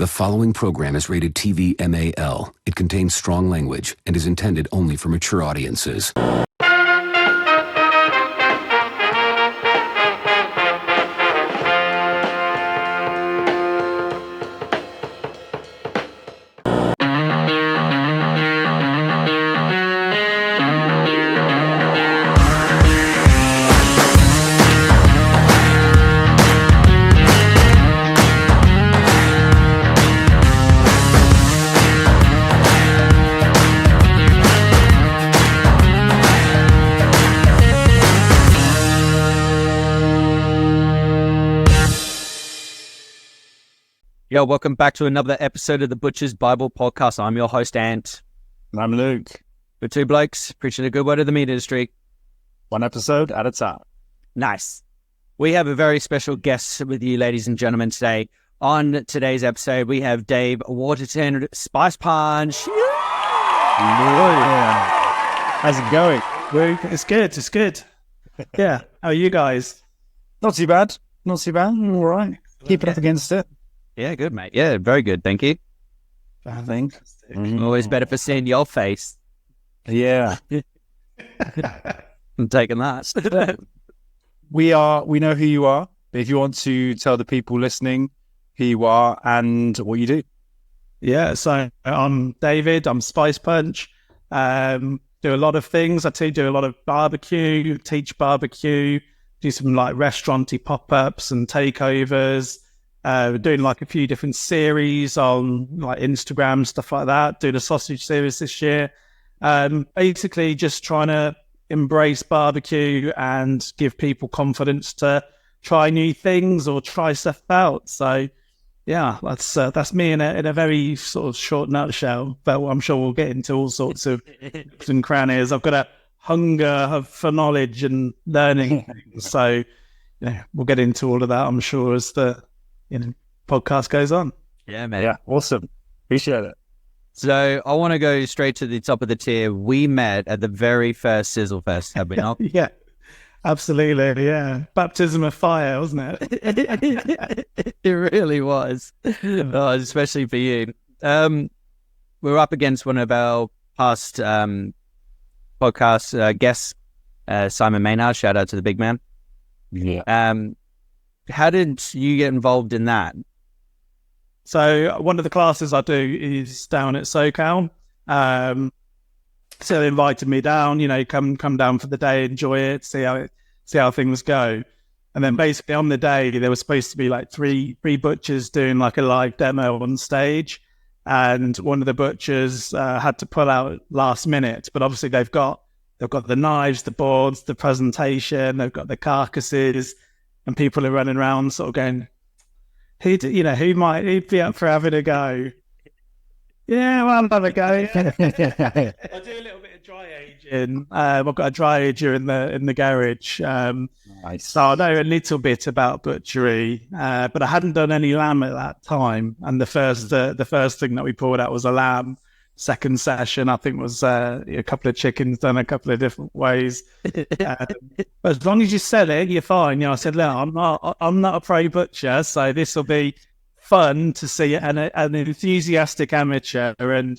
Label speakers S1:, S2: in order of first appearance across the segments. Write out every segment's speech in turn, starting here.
S1: The following program is rated TV MAL. It contains strong language and is intended only for mature audiences.
S2: Yo, welcome back to another episode of the Butcher's Bible Podcast. I'm your host, Ant.
S3: And I'm Luke.
S2: We're two blokes preaching a good word of the meat industry.
S3: One episode at a time.
S2: Nice. We have a very special guest with you, ladies and gentlemen, today. On today's episode, we have Dave Waterton, Spice Punch.
S3: Yeah. How's it going?
S4: It's good. Yeah. How are you guys?
S3: Not too bad. All right. Keep it up against it.
S2: Yeah, good, mate. Yeah, very good. Thank you.
S3: I think.
S2: Always better for seeing your face.
S3: Yeah.
S2: I'm taking that.
S3: We know who you are. But if you want to tell the people listening who you are and what you do.
S4: Yeah. So I'm David. I'm Spice Punch. Do a lot of things. I do a lot of barbecue, teach barbecue, do some like restaurant-y pop-ups and takeovers. We're doing like a few different series on like Instagram, stuff like that. Doing a sausage series this year. Basically just trying to embrace barbecue and give people confidence to try new things or try stuff out. So yeah, that's me in a very sort of short nutshell, but I'm sure we'll get into all sorts of and crannies. I've got a hunger for knowledge and learning things. So we'll get into all of that, I'm sure, as the podcast goes on.
S2: Yeah, man.
S3: Yeah, awesome. Appreciate it.
S2: So I want to go straight to the top of the tier. We met at the very first Sizzle Fest, have we not?
S4: Yeah, absolutely. Yeah. Baptism of fire, wasn't it?
S2: It really was. Especially for you. We're up against one of our past podcast guests, Simon Maynard. Shout out to the big man.
S3: Yeah.
S4: How did you get involved in that? So one of the classes I do is down at SoCal. So they invited me down, come down for the day, enjoy it, see how things go. And then basically on the day, there was supposed to be like three butchers doing like a live demo on stage. And one of the butchers had to pull out last minute, but obviously they've got the knives, the boards, the presentation, they've got the carcasses. And people are running around sort of going, who'd be up for having a go? Yeah, well, I'll have a go. Yeah. I do a little bit of dry aging. I've got a dry ager in the garage.
S3: Nice.
S4: So I know a little bit about butchery, but I hadn't done any lamb at that time. And the first thing that we poured out was a lamb. Second session, I think, was a couple of chickens done a couple of different ways. But as long as you sell it, you're fine. I said, look, I'm not a pro butcher, so this will be fun to see an enthusiastic amateur and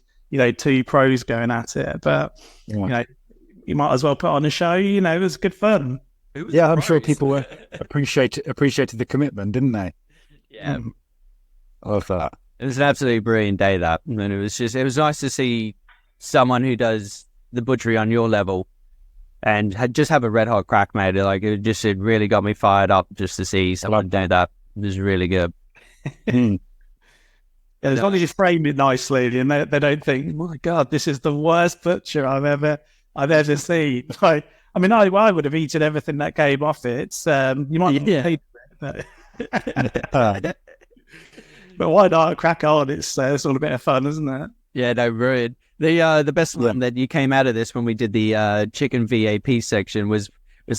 S4: two pros going at it. But you might as well put on a show. It was good fun.
S3: Yeah, I'm sure people appreciated the commitment, didn't they?
S2: Yeah,
S3: I love that.
S2: It was an absolutely brilliant day, that. And it was nice to see someone who does the butchery on your level and just have a red hot crack, mate. Like it really got me fired up just to see someone do that. It was really good.
S4: Yeah, as long as you frame it nicely and they don't think, oh my God, this is the worst butcher I've ever seen. Like, I mean, I would have eaten everything that came off it. You might not hate it, but but why not crack on? It's all a bit of fun, isn't it?
S2: Yeah, no, brilliant. The best one that you came out of this when we did the chicken VAP section was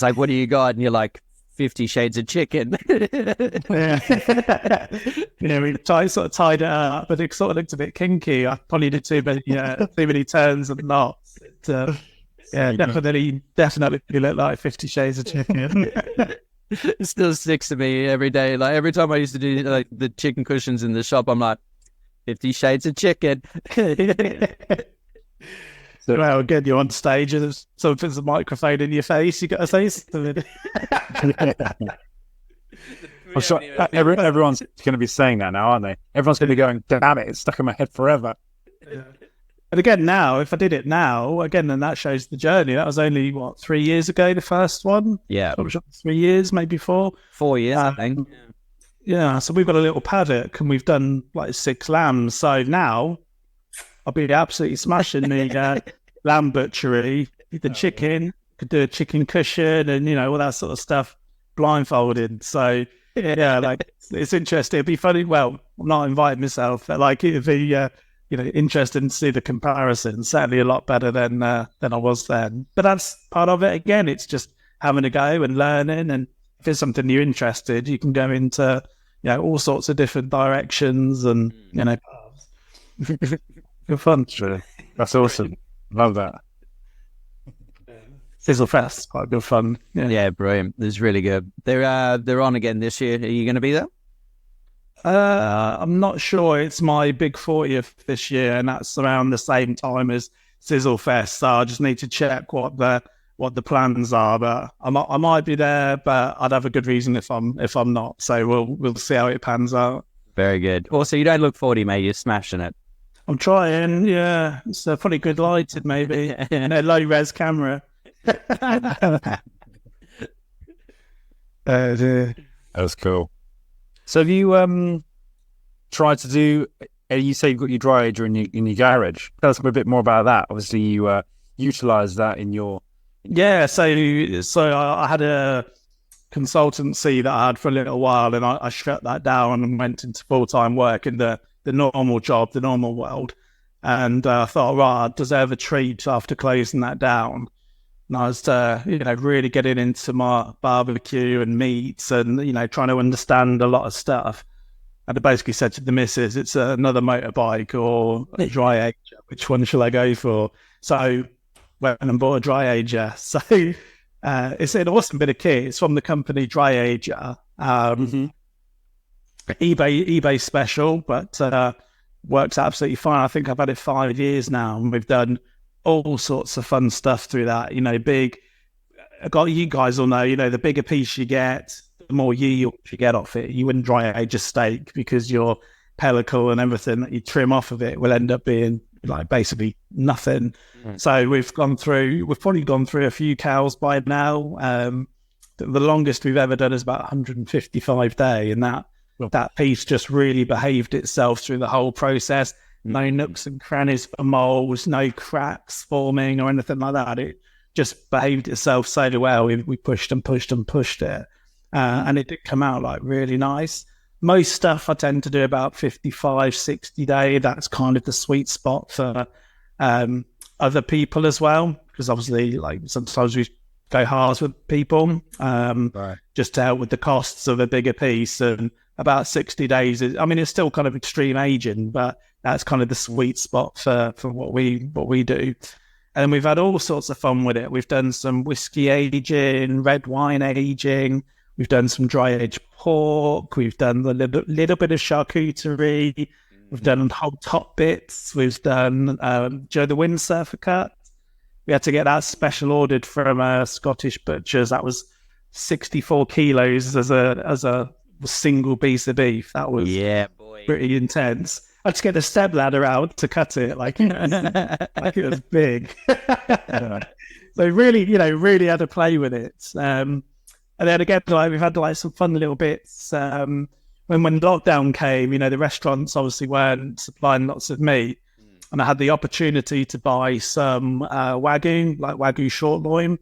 S2: like, what do you got? And you're like, 50 Shades of Chicken.
S4: Yeah, we sort of tied it up, but it sort of looked a bit kinky. I probably did too many turns and knots. Definitely look like 50 Shades of Chicken.
S2: It still sticks to me every day. Like every time I used to do like the chicken cushions in the shop, I'm like, 50 Shades of Chicken.
S4: Well, again, you're on stage and something's a microphone in your face. You got to say something.
S3: I'm sure everyone's going to be saying that now, aren't they? Everyone's going to be going, damn it, it's stuck in my head forever.
S4: Yeah. And again, now, if I did it now, again, then that shows the journey. That was only, 3 years ago, the first one?
S2: Yeah.
S4: 3 years, maybe 4.
S2: 4 years, I think.
S4: Yeah, so we've got a little paddock and we've done like 6 lambs. So now I'll be absolutely smashing the lamb butchery, the chicken, could do a chicken cushion and, all that sort of stuff blindfolded. So, yeah, like it's interesting. It'd be funny. Well, I'm not inviting myself, but like it'd be, interesting to see the comparison. Certainly a lot better than I was then. But that's part of it. Again, it's just having a go and learning. And if it's something you're interested, you can go into, all sorts of different directions and, paths. Good fun.
S3: Sure. That's awesome. Love that.
S4: Sizzle Fest, quite good fun.
S2: Yeah, brilliant. It's really good. They're on again this year. Are you going to be there?
S4: I'm not sure. It's my big 40th this year, and that's around the same time as Sizzle Fest. So I just need to check what the plans are. But I might be there, but I'd have a good reason if I'm not. So we'll see how it pans out.
S2: Very good. Also, you don't look 40, mate. You're smashing it.
S4: I'm trying. Yeah, it's probably good lighted, maybe, and a low res camera.
S3: That was cool. So have you tried to do? You say you've got your dry ager in your garage. Tell us a bit more about that. Obviously, you utilise that in your.
S4: Yeah, so I had a consultancy that I had for a little while, and I shut that down and went into full-time work in the normal job, the normal world. And I thought, right, I deserve a treat after closing that down. And I was, really getting into my barbecue and meats and, trying to understand a lot of stuff. And I basically said to the missus, it's another motorbike or a dry ager. Which one shall I go for? So went and bought a dry ager. So it's an awesome bit of kit. It's from the company Dry Ager. eBay special, but works absolutely fine. I think I've had it 5 years now, and we've done all sorts of fun stuff through that. You guys will know, the bigger piece you get, the more you get off it. You wouldn't dry age a steak because your pellicle and everything that you trim off of it will end up being like basically nothing. So we've probably gone through a few cows by now. The longest we've ever done is about 155 day, and that piece just really behaved itself through the whole process. No nooks and crannies for moles, no cracks forming or anything like that. It just behaved itself so well. We pushed and pushed and pushed it. And it did come out like really nice. Most stuff I tend to do about 55, 60 day. That's kind of the sweet spot for other people as well. Because obviously, like sometimes we go hard with people just to help with the costs of a bigger piece. And about 60 days it's still kind of extreme aging, but that's kind of the sweet spot for what we do. And we've had all sorts of fun with it. We've done some whiskey aging, red wine aging. We've done some dry aged pork. We've done a little bit of charcuterie. We've done whole top bits. We've done the windsurfer cut. We had to get that special ordered from a Scottish butcher's. That was 64 kilos as a single piece of beef. That was pretty intense. I had to get the step ladder out to cut it, like it was big. So really had to play with it. And then again, we've had some fun little bits. When lockdown came, the restaurants obviously weren't supplying lots of meat, and I had the opportunity to buy some Wagyu short loin,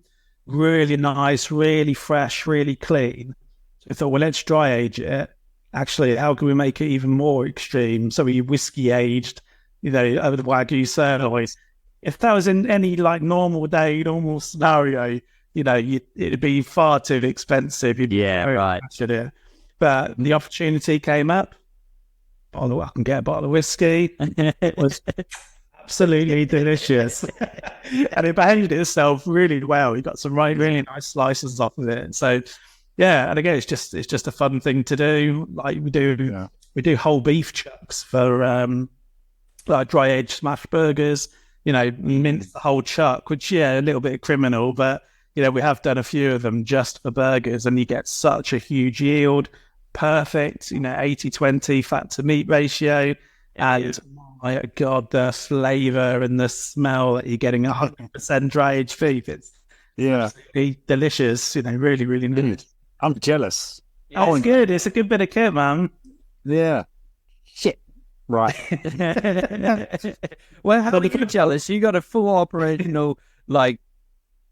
S4: really nice, really fresh, really clean. So I thought, well, let's dry age it. Actually, how can we make it even more extreme? So we whiskey aged, over the Wagyu sirloins. If that was in any normal day, normal scenario, it'd be far too expensive.
S2: Right.
S4: But the opportunity came up. I can get a bottle of whiskey. It was absolutely delicious. And it behaved itself really well. We got some really nice slices off of it. So, yeah, and again, it's just a fun thing to do. Like we do we do whole beef chucks for like dry aged smash burgers. Mince the whole chuck, which a little bit criminal, but we have done a few of them just for burgers, and you get such a huge yield, perfect, 80-20 fat to meat ratio, and my God, the flavour and the smell that you're getting 100% dry aged beef, it's absolutely delicious, really, really nice.
S3: I'm jealous.
S4: Oh, it's good. It's a good bit of kit, man.
S3: Yeah. Shit. Right.
S2: Well, how are you jealous? You got a full operational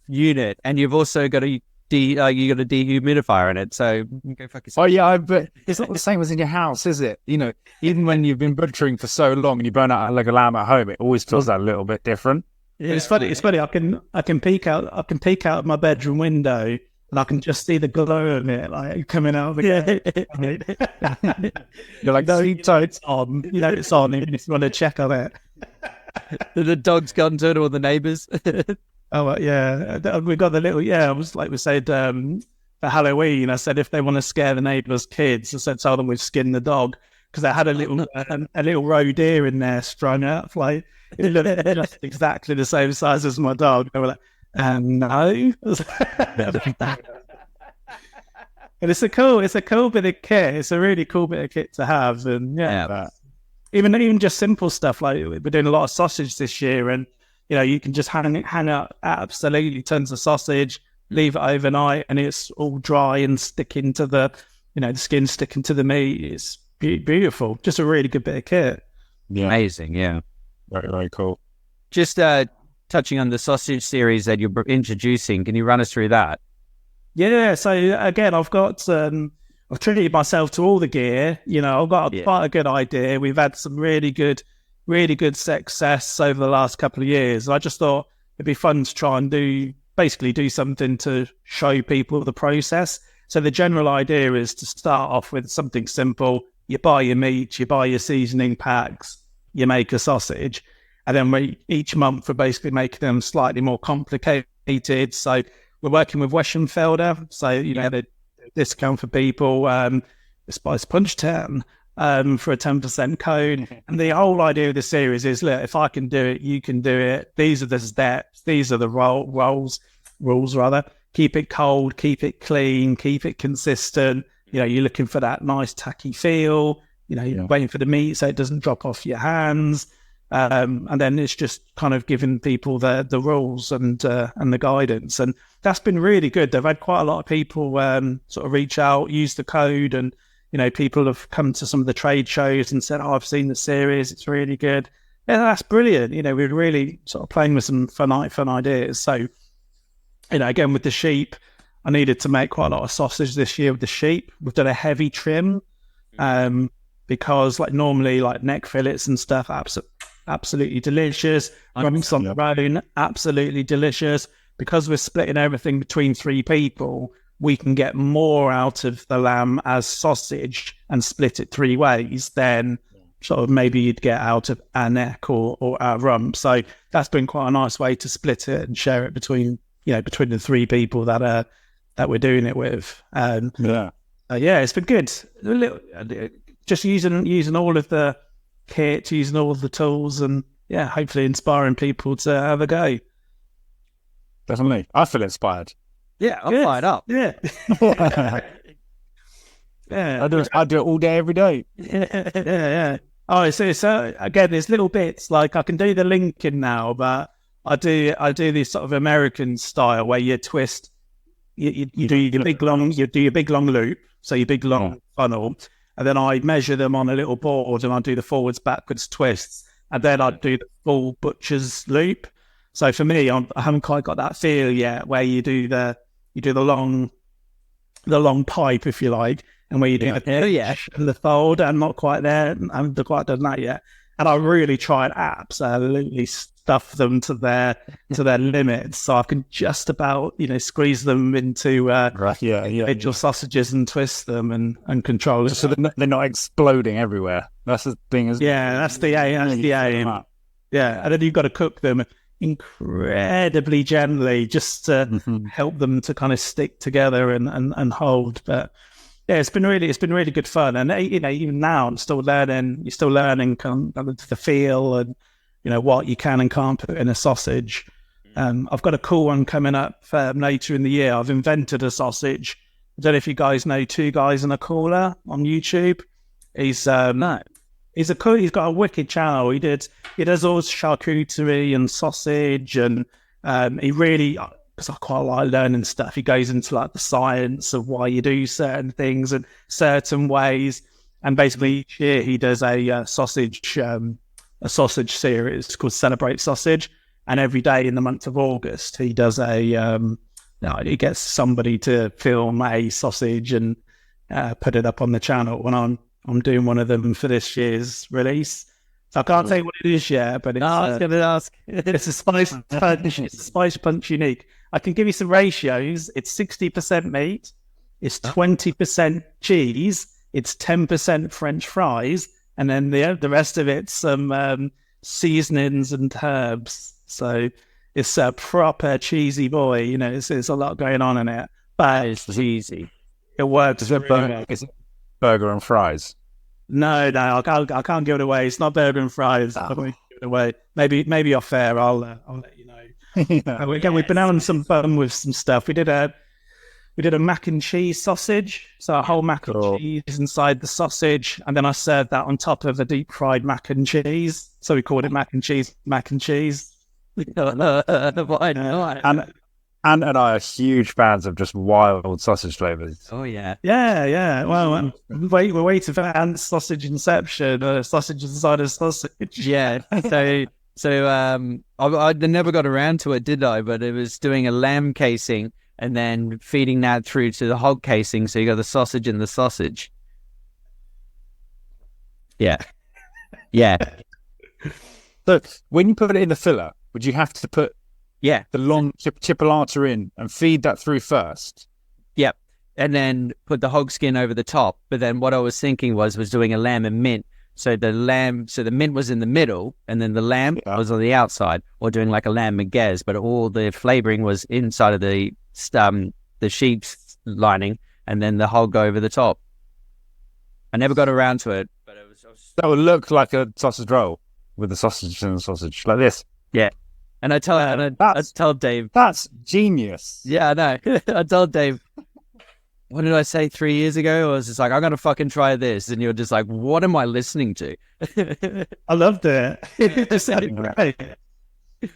S2: unit, and you've also got a dehumidifier in it. So you go fuck yourself.
S3: Oh yeah, but it's not the same as in your house, is it? Even when you've been butchering for so long and you burn out like a lamb at home, it always feels that a little bit different.
S4: Yeah, it's funny. It's funny. I can peek out of my bedroom window, and I can just see the glow of it coming out of the
S3: You're like,
S4: no, it's on. It's on, even if you want to check on it.
S2: The dog's gone to it, or the neighbours.
S4: Oh yeah, we got the little. I was like we said for Halloween. I said if they want to scare the neighbours' kids, I said tell them we've skinned the dog, because I had a little roe deer in there strung up. It looked just exactly the same size as my dog. They were like, no. And it's a cool bit of kit. It's a really cool bit of kit to have, and even just simple stuff like we're doing a lot of sausage this year, and you can just hang up absolutely tons of sausage, leave it overnight, and it's all dry and sticking to the skin sticking to the meat. It's beautiful. Just a really good bit of kit.
S3: Yeah,
S2: amazing. Yeah,
S3: very, very cool.
S2: Just touching on the sausage series that you're introducing, can you run us through that?
S4: Yeah, so again, I've treated myself to all the gear. I've got quite a good idea. We've had some really good success over the last couple of years. I just thought it'd be fun to try and do something to show people the process. So the general idea is to start off with something simple. You buy your meat, you buy your seasoning packs, you make a sausage, and then each month we're basically making them slightly more complicated. So we're working with Weschenfelder, so the discount for people, the Spice Punch 10 for a 10% code. And the whole idea of the series is, look, if I can do it, you can do it. These are the steps. These are the rules. Keep it cold, keep it clean, keep it consistent. You're looking for that nice tacky feel. You're waiting for the meat so it doesn't drop off your hands. And then it's just kind of giving people the rules and the guidance, and that's been really good. They've had quite a lot of people sort of reach out, use the code, and people have come to some of the trade shows and said, "Oh, I've seen the series; it's really good." Yeah, that's brilliant. We're really sort of playing with some fun ideas. So, again with the sheep, I needed to make quite a lot of sausage this year with the sheep. We've done a heavy trim because, normally, neck fillets and stuff, absolutely delicious. Rumps on their own, absolutely delicious. Because we're splitting everything between 3 people, we can get more out of the lamb as sausage and split it 3 ways than sort of maybe you'd get out of a neck or a rump. So that's been quite a nice way to split it and share it between the 3 people that we're doing it with. It's been good. Just using all of the kit, using all of the tools, and hopefully inspiring people to have a go.
S3: Definitely. I feel inspired.
S2: Yeah, I'm fired up.
S4: Yeah.
S3: I do it all day, every day.
S4: Yeah. Oh, so again, there's little bits I can do the linking now, but I do this sort of American style where you twist. You do your big long loop, so your big long funnel, and then I measure them on a little board, and I do the forwards backwards twists, and then I do the full butcher's loop. So for me, I haven't quite got that feel yet, where you do the long pipe, if you like, and where you do the fold. I'm not quite there. I haven't quite done that yet. And I really try and absolutely stuff them to their limits, so I can just about squeeze them into individual sausages and twist them and control it.
S3: So they're not exploding everywhere. That's the thing, isn't it?
S4: That's the aim. That's the aim. Yeah, and then you've got to cook them incredibly gently just to help them to kind of stick together and hold. But yeah, it's been really good fun. And even now I'm still learning. You're still learning kind of the feel and what you can and can't put in a sausage. I've got a cool one coming up later in the year. I've invented a sausage. I don't know if you guys know Two Guys and a Cooler on YouTube. He's got a wicked channel. He does all charcuterie and sausage, and he really, because I quite like learning stuff. He goes into like the science of why you do certain things and certain ways. And basically each year he does a sausage series called Celebrate Sausage. And every day in the month of August, he does he gets somebody to film a sausage and put it up on the channel. And I'm doing one of them for this year's release. So I can't say what it is yet, but
S2: I was going to ask.
S4: It's a Spice Punch. It's a Spice Punch unique. I can give you some ratios. It's 60% meat. It's 20% cheese. It's 10% French fries, and then the rest of it's some seasonings and herbs. So it's a proper cheesy boy. It's a lot going on in it, but
S2: it's cheesy.
S4: It works.
S3: Is it burger and fries?
S4: No, I can't give it away. It's not burger and fries. I won't give it away. Maybe off air. I'll let you know. We've been having some fun with some stuff. We did a mac and cheese sausage, so a whole mac and cheese inside the sausage, and then I served that on top of a deep fried mac and cheese. So we called it mac and cheese.
S2: Why not?
S3: And I are huge fans of just wild sausage flavors.
S2: Oh yeah.
S4: Well, we're waiting for Ant's sausage inception, sausage inside a sausage.
S2: Yeah. So I never got around to it, did I? But it was doing a lamb casing and then feeding that through to the hog casing. So you got the sausage in the sausage. Yeah. Yeah.
S3: So when you put it in the filler, would you have to put the long chipolata in and feed that through first?
S2: Yep. And then put the hog skin over the top. But then what I was thinking was doing a lamb and mint. So the mint was in the middle, and then the lamb was on the outside, or doing like a lamb merguez, but all the flavoring was inside of the sheep's lining, and then the hog over the top. I never got around to it, but it was
S3: that would look like a sausage roll with the sausage and the sausage like this.
S2: Yeah. And I tell Dave,
S3: that's genius.
S2: Yeah, I know. I told Dave, what did I say 3 years ago? I was just like, I'm going to fucking try this. And you're just like, what am I listening to?
S4: I loved it. It sounded great.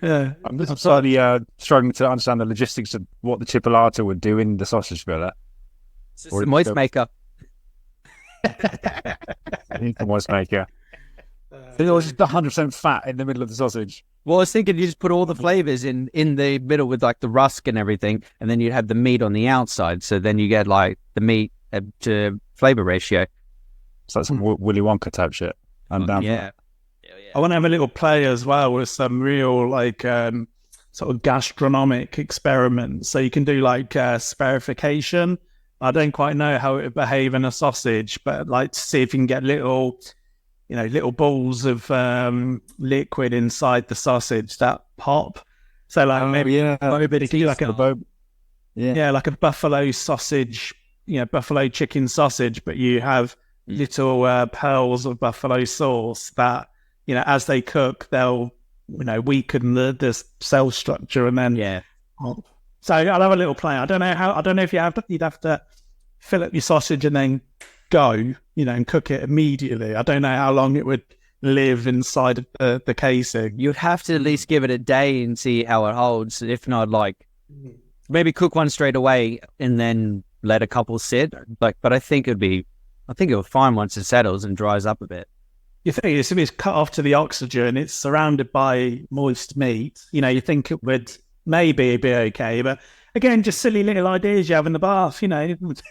S3: Yeah. I'm slightly struggling to understand the logistics of what the chipolata would do in the sausage filler.
S2: It's just a moist maker.
S3: The moist maker. It was just 100% fat in the middle of the sausage.
S2: Well, I was thinking you just put all the flavors in the middle with like the rusk and everything, and then you'd have the meat on the outside. So then you get like the meat to flavor ratio.
S3: So that's some Willy Wonka type shit. I'm down.
S2: Yeah.
S4: I want to have a little play as well with some real like sort of gastronomic experiments. So you can do like spherification. I don't quite know how it would behave in a sausage, but like to see if you can get little balls of liquid inside the sausage that pop. So like maybe like like a buffalo sausage, buffalo chicken sausage, but you have little pearls of buffalo sauce that, as they cook, they'll, weaken the cell structure and then pop. So I'll have a little play. I don't know if you'd have to fill up your sausage and then go, and cook it immediately. I don't know how long it would live inside of the casing.
S2: You'd have to at least give it a day and see how it holds. If not, like maybe cook one straight away and then let a couple sit. But I think it would fine once it settles and dries up a bit.
S4: You think it's cut off to the oxygen, it's surrounded by moist meat. You think it would maybe be okay, but again, just silly little ideas you have in the bath, Let's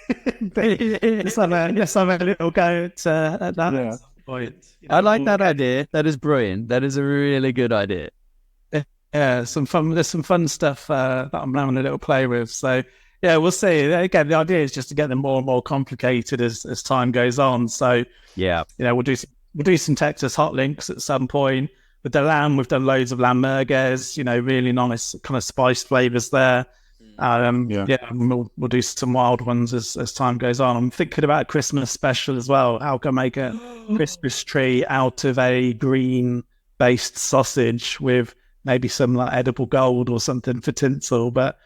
S4: have a little go at that point.
S2: I like that idea. That is brilliant. That is a really good idea.
S4: Yeah, there's some fun stuff that I'm having a little play with. So yeah, we'll see. Again, the idea is just to get them more and more complicated as time goes on. So
S2: yeah,
S4: we'll do some Texas hot links at some point. With the lamb, we've done loads of lamb merguez, really nice kind of spice flavors there. We'll do some wild ones as time goes on. I'm thinking about a Christmas special as well. How can I make a Christmas tree out of a green based sausage with maybe some like edible gold or something for tinsel? But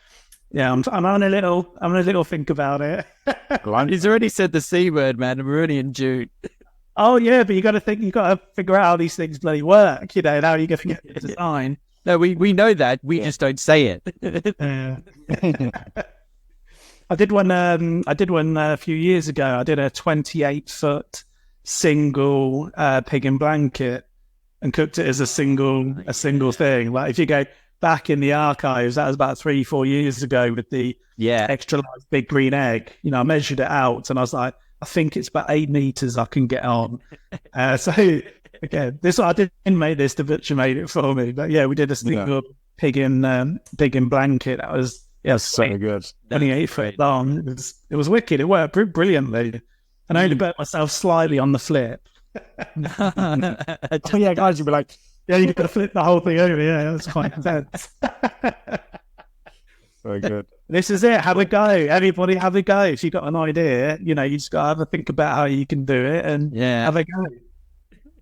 S4: yeah, I'm on a little think about it.
S2: He's already said the C word, man. We're already in June.
S4: Oh yeah, but you got to figure out how these things bloody work. You know, how you going to get the design.
S2: No, we know that. We just don't say it.
S4: I did one a few years ago. I did a 28-foot single pig in blanket and cooked it as a single thing. Like if you go back in the archives, that was about 3-4 years ago with the extra large big green egg. You know, I measured it out and I was like, I think it's about 8 meters I can get on. So again, I didn't make this. The butcher made it for me. But yeah, we did a single pig in blanket. That was
S3: so good.
S4: 28 foot long. It was wicked. It worked brilliantly. And I only burnt myself slightly on the flip.
S3: Oh yeah, guys, you'd be like,
S4: yeah, you got to flip the whole thing over. Yeah, that's quite intense.
S3: So good.
S4: This is it. Have a go. Everybody have a go. If you've got an idea, you know, you just got to have a think about how you can do it and have a go.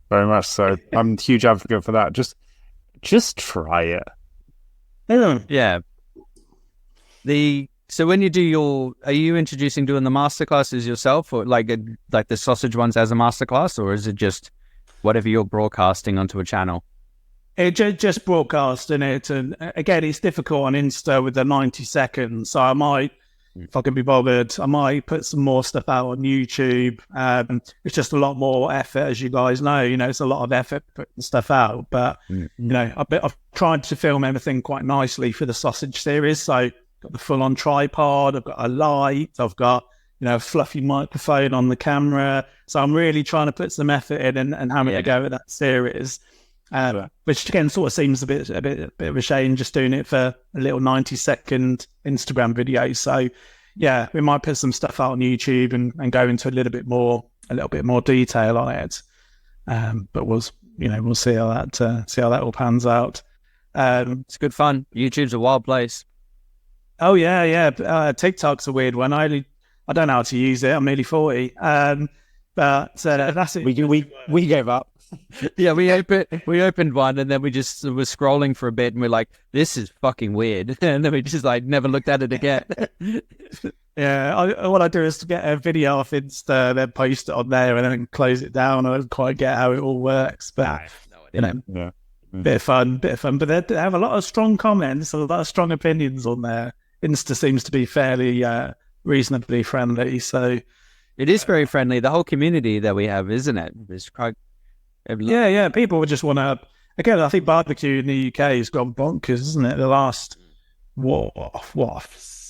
S3: Very much so. I'm a huge advocate for that. Just try it.
S2: Yeah. So when you do are you introducing doing the masterclasses yourself, or like the sausage ones as a masterclass, or is it just whatever you're broadcasting onto a channel?
S4: Just broadcasting it, and again, it's difficult on Insta with the 90 seconds. So I might, if I can be bothered, I might put some more stuff out on YouTube. It's just a lot more effort, as you guys know. You know, it's a lot of effort putting stuff out. But you know, I've tried to film everything quite nicely for the sausage series. So I've got the full-on tripod. I've got a light. I've got a fluffy microphone on the camera. So I'm really trying to put some effort in and having to go with that series. Which again sort of seems a bit of a shame just doing it for a little 90-second Instagram video. So yeah, we might put some stuff out on YouTube and go into a little bit more detail on it. But we'll see how that all pans out.
S2: It's good fun. YouTube's a wild place.
S4: Oh yeah. TikTok's a weird one. I don't know how to use it. I'm nearly 40. But that's it.
S3: We gave up.
S2: Yeah, we opened one and then we just were scrolling for a bit and we're like, this is fucking weird. And then we just like never looked at it again.
S4: Yeah, what I do is to get a video off Insta, then post it on there and then close it down. I don't quite get how it all works, but bit of fun. But they have a lot of strong comments, a lot of strong opinions on there. Insta seems to be fairly reasonably friendly, so
S2: it is very friendly. The whole community that we have, isn't it? It's quite.
S4: Yeah. People would just want to. Again, I think barbecue in the UK has gone bonkers, isn't it? The last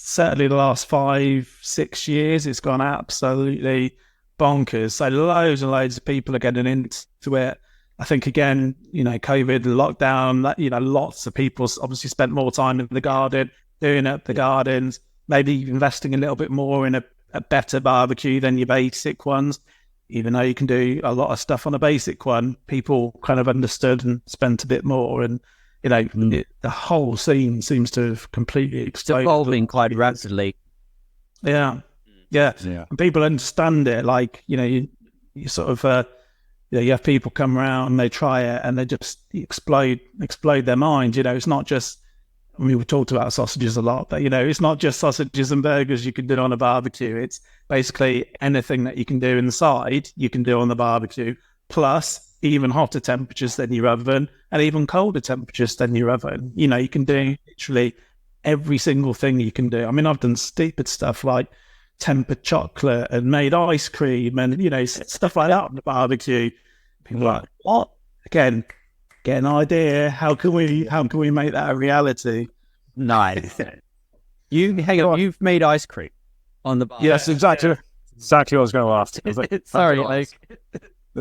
S4: certainly the last 5-6 years, it's gone absolutely bonkers. So loads and loads of people are getting into it. I think again, COVID, lockdown, lots of people obviously spent more time in the garden, doing up the gardens, maybe investing a little bit more in a better barbecue than your basic ones. Even though you can do a lot of stuff on a basic one, people kind of understood and spent a bit more. And, the whole scene seems to have completely exploded.
S2: It's evolving quite rapidly.
S4: Yeah. And people understand it. Like, you sort of, you have people come around and they try it and they just explode their mind. It's not just, we talked about sausages a lot, but it's not just sausages and burgers you can do on a barbecue. It's basically anything that you can do inside, you can do on the barbecue, plus even hotter temperatures than your oven and even colder temperatures than your oven. You can do literally every single thing you can do. I mean, I've done stupid stuff like tempered chocolate and made ice cream and, stuff like that on the barbecue. People are like, what? Again, get an idea. How can we make that a reality?
S2: Nice. You've made ice cream on the bar.
S3: Yes, exactly what I was going to ask. I was like,
S2: sorry,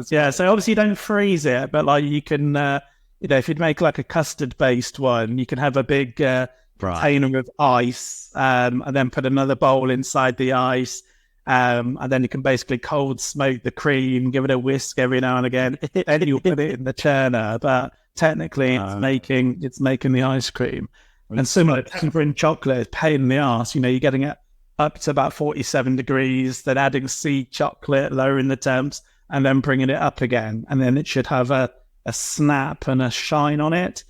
S4: so obviously you don't freeze it, but like you can, if you'd make like a custard based one, you can have a big container of ice, and then put another bowl inside the ice. And then you can basically cold smoke the cream, give it a whisk every now and again, and you'll put it in the churner. But technically, it's making the ice cream. And similar, tempering chocolate is pain in the arse. You're getting it up to about 47 degrees, then adding sea chocolate, lowering the temps, and then bringing it up again. And then it should have a snap and a shine on it.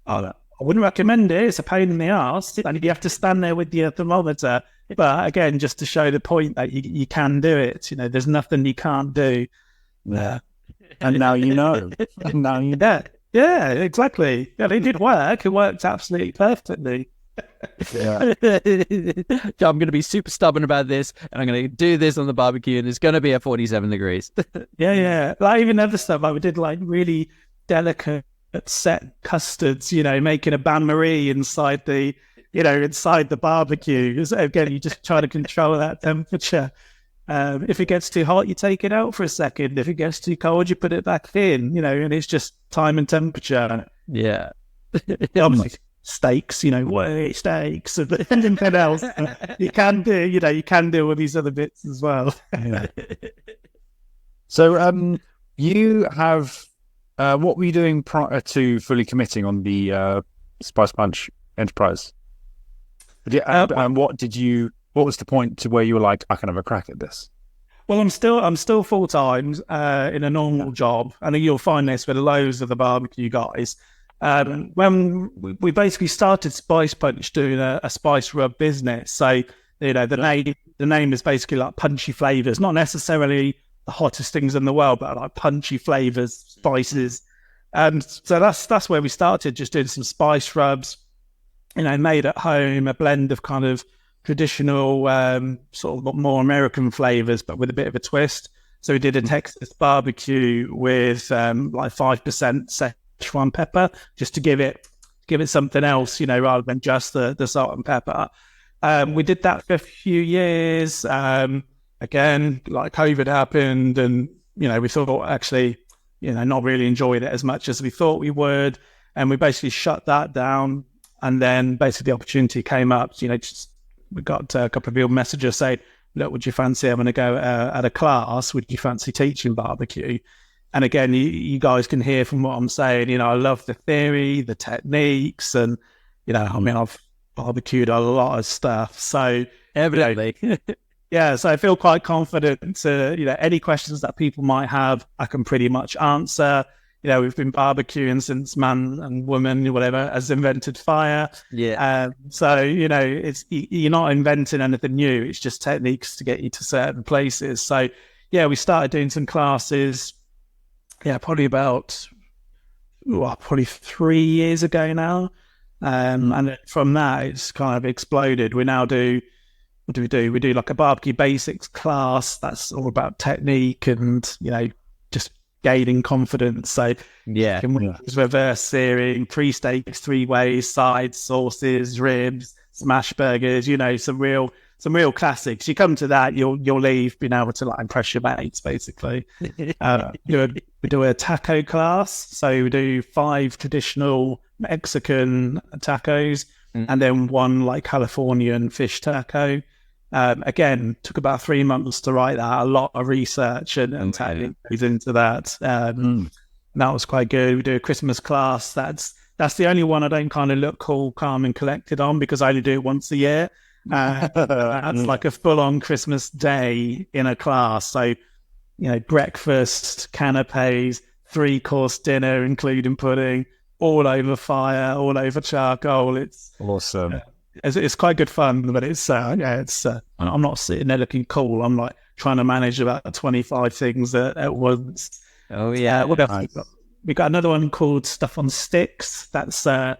S4: I wouldn't recommend it. It's a pain in the arse. And you have to stand there with your thermometer. But again, just to show the point that you can do it. There's nothing you can't do.
S3: Yeah. And now you know. And now you know.
S4: Yeah, exactly. Yeah, it did work. It worked absolutely perfectly.
S3: Yeah.
S2: I'm going to be super stubborn about this, and I'm going to do this on the barbecue, and it's going to be at 47 degrees.
S4: Yeah. Like even other stuff, we did like really delicate set custards, making a bain-marie inside the barbecue. Again, you just try to control that temperature. If it gets too hot, you take it out for a second. If it gets too cold, you put it back in, and it's just time and temperature.
S2: Yeah.
S4: I'm like, steaks, steaks, and anything else. You can do, you can deal with these other bits as well.
S3: Yeah. So, you have, what were you doing prior to fully committing on the Spice Punch enterprise? And what was the point to where you were like, I can have a crack at this?
S4: Well, I'm still full time in a normal job. I think you'll find this with loads of the barbecue guys. When we basically started Spice Punch doing a spice rub business, so the name is basically like punchy flavors, not necessarily the hottest things in the world, but like punchy flavors, spices. So that's where we started, just doing some spice rubs, made at home, a blend of kind of traditional sort of more American flavors, but with a bit of a twist. So we did a Texas barbecue with like 5% Szechuan pepper, just to give it something else, rather than just the salt and pepper. We did that for a few years. Again, like COVID happened, and we thought actually, not really enjoyed it as much as we thought we would, and we basically shut that down. And then basically the opportunity came up. We got a couple of people message us saying, "Look, would you fancy having a go at a class? Would you fancy teaching barbecue?" And again, you guys can hear from what I'm saying. I love the theory, the techniques, and I've barbecued a lot of stuff. So
S2: evidently,
S4: yeah. So I feel quite confident to any questions that people might have, I can pretty much answer. We've been barbecuing since man and woman, whatever, has invented fire.
S2: Yeah.
S4: So it's you're not inventing anything new. It's just techniques to get you to certain places. So yeah, we started doing some classes. Yeah, probably about 3 years ago now, and from that it's kind of exploded. We now do. What do? We do like a barbecue basics class. That's all about technique and just gaining confidence. So
S2: yeah,
S4: reverse searing, pre-steaks 3 ways, sides, sauces, ribs, smash burgers. Some real classics. You come to that, you'll leave being able to impress your mates, basically. We do a taco class, so we do 5 traditional Mexican tacos, and then 1 Californian fish taco. Again, took about 3 months to write that. A lot of research and technique goes into that. And that was quite good. We do a Christmas class. That's the only one I don't kind of look cool, calm, and collected on, because I only do it once a year. That's like a full-on Christmas day in a class. So, breakfast, canapes, 3-course dinner, including pudding, all over fire, all over charcoal. It's
S3: awesome.
S4: It's quite good fun, but it's I'm not sitting there looking cool. I'm trying to manage about 25 things at once.
S2: Oh yeah.
S4: What else we got another one called Stuff on Sticks. That's going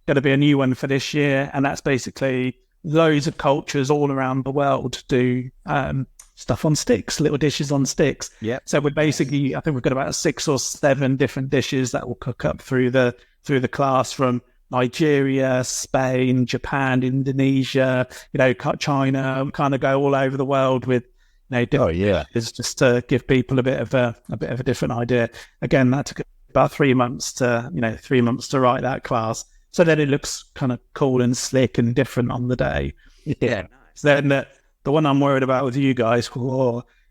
S4: to be a new one for this year, and that's basically loads of cultures all around the world do stuff on sticks, little dishes on sticks.
S2: Yeah.
S4: So we're basically, I think we've got about 6 or 7 different dishes that will cook up through the class, from Nigeria, Spain, Japan, Indonesia, China. We kind of go all over the world with different dishes, just to give people a bit of a different idea. Again, that took about 3 months to write that class. So then it looks kind of cool and slick and different on the day.
S2: Yeah. Nice.
S4: So then the one I'm worried about with you guys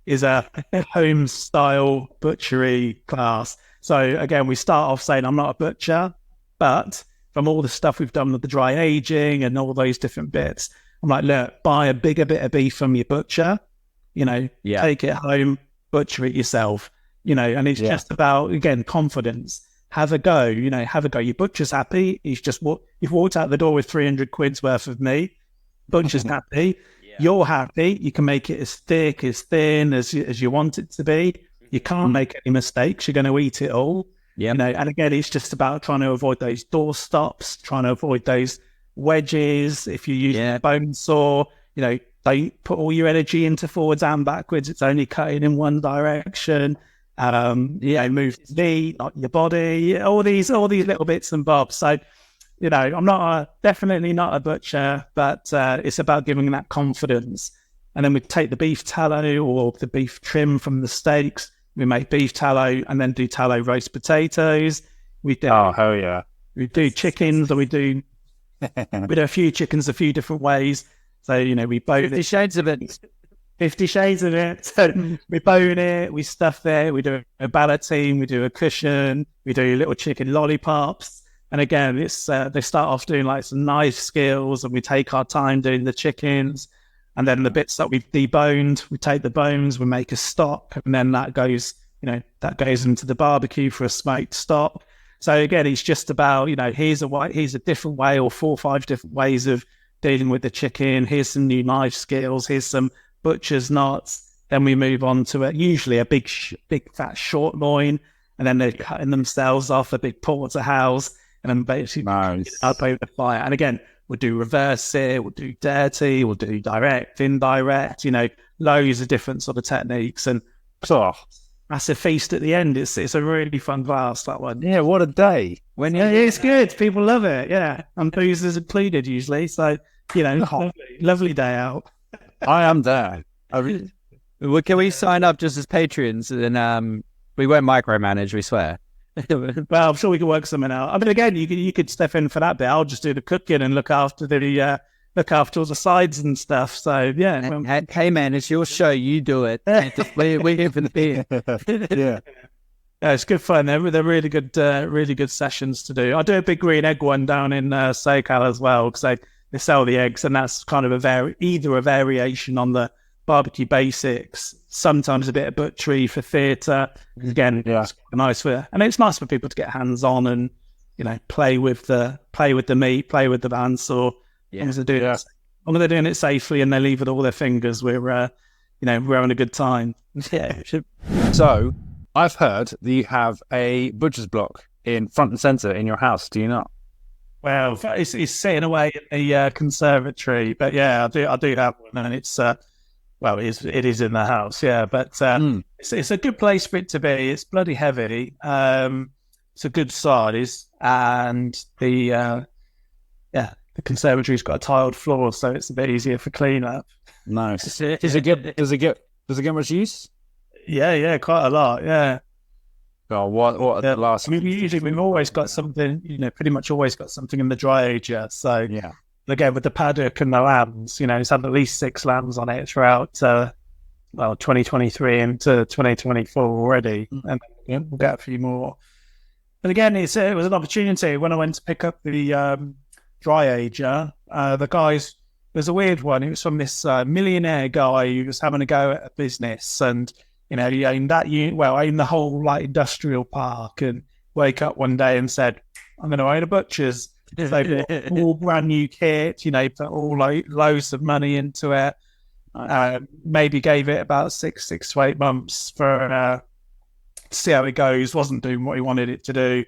S4: is a home style butchery class. So again, we start off saying I'm not a butcher, but from all the stuff we've done with the dry aging and all those different bits. I'm like, look, buy a bigger bit of beef from your butcher, take it home, butcher it yourself, and it's just about, again, confidence. Have a go, have a go. Your butcher's happy. You've walked out the door with 300 quid's worth of meat. Butcher's happy. You're happy. You can make it as thick, as thin as you want it to be. You can't make any mistakes. You're going to eat it all. And again, it's just about trying to avoid those door stops, trying to avoid those wedges. If you use a bone saw, don't put all your energy into forwards and backwards. It's only cutting in one direction. Move the knee, not your body. All these little bits and bobs. So, I'm definitely not a butcher, but it's about giving that confidence. And then we take the beef tallow or the beef trim from the steaks. We make beef tallow and then do tallow roast potatoes. We do chickens, or we do a few chickens a few different ways. So, we bone
S2: 50 shades of it.
S4: 50 shades of it. So we bone it, we stuff it, we do a ballotine, we do a cushion, we do little chicken lollipops. And again, it's they start off doing like some knife skills, and we take our time doing the chickens. And then the bits that we've deboned, we take the bones, we make a stock, and then that goes into the barbecue for a smoked stock. So again, it's just about, here's a different way, or 4 or 5 different ways of dealing with the chicken. Here's some new knife skills. Here's some butcher's knots. Then we move on to usually a big fat short loin, and then they're cutting themselves off a big porterhouse, and then basically up over the fire. And again, we'll do reverse it, we'll do dirty, we'll do direct, indirect, loads of different sort of techniques. And massive feast at the end. It's a really fun class, that one.
S3: Yeah, what a day.
S4: It's good. People love it. Yeah. And booze is included usually. So, lovely day out.
S3: I am there.
S2: Well, can we sign up just as patrons, and we won't micromanage, we swear.
S4: Well, I'm sure we can work something out. I mean, again, you could step in for that bit. I'll just do the cooking and look after all the sides and stuff. So yeah.
S2: Hey man, it's your show. You do it. We're here for the beer.
S3: Yeah.
S4: Yeah, it's good fun. They're really good sessions to do. I do a big green egg one down in SoCal as well, because they sell the eggs, and that's kind of either a variation on the barbecue basics, sometimes a bit of butchery for theatre. Again, it's nice and it's nice for people to get hands on and play with the meat, play with the bandsaw. As long as they're doing it safely and they leave with all their fingers, we're having a good time.
S2: Yeah.
S3: So I've heard that you have a butcher's block in front and centre in your house. Do you not?
S4: Well, it's sitting away in the conservatory, but yeah, I do have one, and it's it is in the house, but it's a good place for it to be. It's bloody heavy. It's a good size, and the conservatory's got a tiled floor, so it's a bit easier for cleanup.
S3: Nice. Does it get much use?
S4: Yeah, quite a lot. Yeah.
S3: Oh, what the last?
S4: I mean, we've always got something. Pretty much always got something in the dry age. So
S3: yeah.
S4: Again, with the paddock and the lambs, it's had at least 6 lambs on it throughout 2023 into 2024 already, and we'll get a few more. And again, it was an opportunity when I went to pick up the dry ager. The guys, there's a weird one. It was from this millionaire guy who was having a go at a business, and he owned that owned the whole industrial park, and wake up one day and said, "I'm going to own a butcher's." They bought all brand new kit, put all loads of money into it. Maybe gave it about 6 to 8 months for see how it goes. Wasn't doing what he wanted it to do.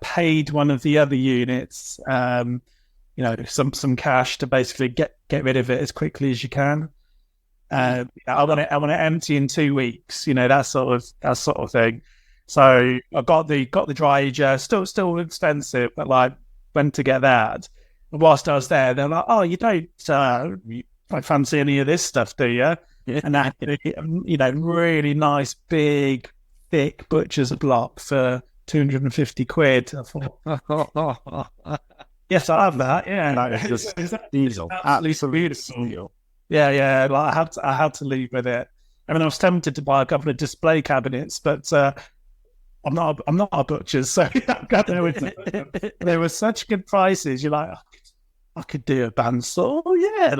S4: Paid one of the other units, some cash to basically get rid of it as quickly as you can. I want it empty in 2 weeks. That sort of thing. So I got the dry ager, still expensive, but went to get that. And whilst I was there, they're like, "Oh, you don't fancy any of this stuff, do you?" Yeah. And that, really nice, big, thick butcher's block for 250 quid. I thought, yes, I have that. Yeah,
S3: it's just diesel, absolutely beautiful.
S4: Yeah. I had to leave with it. I mean, I was tempted to buy a couple of display cabinets, but I'm not a butcher, so there were such good prices. You're like, I could do a bandsaw, yeah,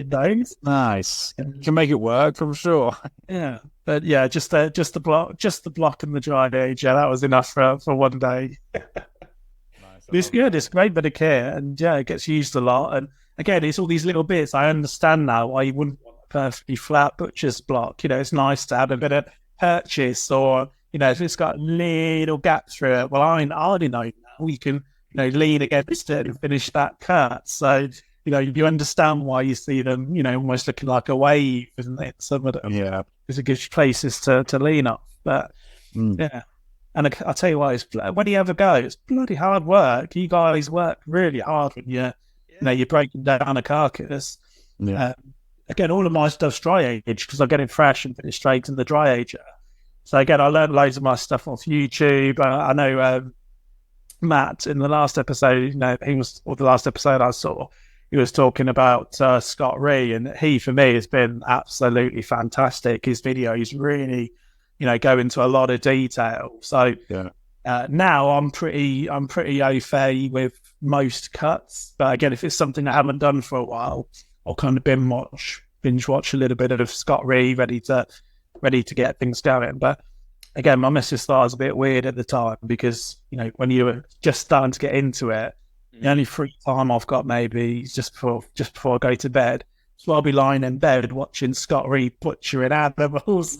S4: those.
S3: Nice. You can make it work, I'm sure.
S4: Yeah, but yeah, just the block and the dry age. Yeah, that was enough for one day. It's good. It's a great bit of care, and yeah, it gets used a lot. And again, it's all these little bits. I understand now why you wouldn't want a perfectly flat butcher's block. It's nice to have a bit of purchase, or if it's got a little gap through it. Well, I already know now you can lean against it and finish that cut. So you understand why you see them, almost looking like a wave, isn't it? Some of them,
S3: yeah,
S4: because it gives you places to lean off. But yeah. And I'll tell you what, when you ever go, it's bloody hard work. You guys work really hard when you're breaking down a carcass.
S3: Yeah.
S4: Again, all of my stuff's dry age because I get it fresh and put it straight in the dry ager. So again, I learned loads of my stuff off YouTube. I know Matt in the last episode, the last episode I saw, he was talking about Scott Ree, and he, for me, has been absolutely fantastic. His videos really go into a lot of detail. So now I'm pretty au fait with most cuts. But again, if it's something I haven't done for a while, I'll kind of binge watch a little bit of Scott Ree, ready to get things going. But again, my missus thought I was a bit weird at the time because when you were just starting to get into it, the only free time I've got maybe is just before I go to bed. So I'll be lying in bed watching Scott Ree butchering animals.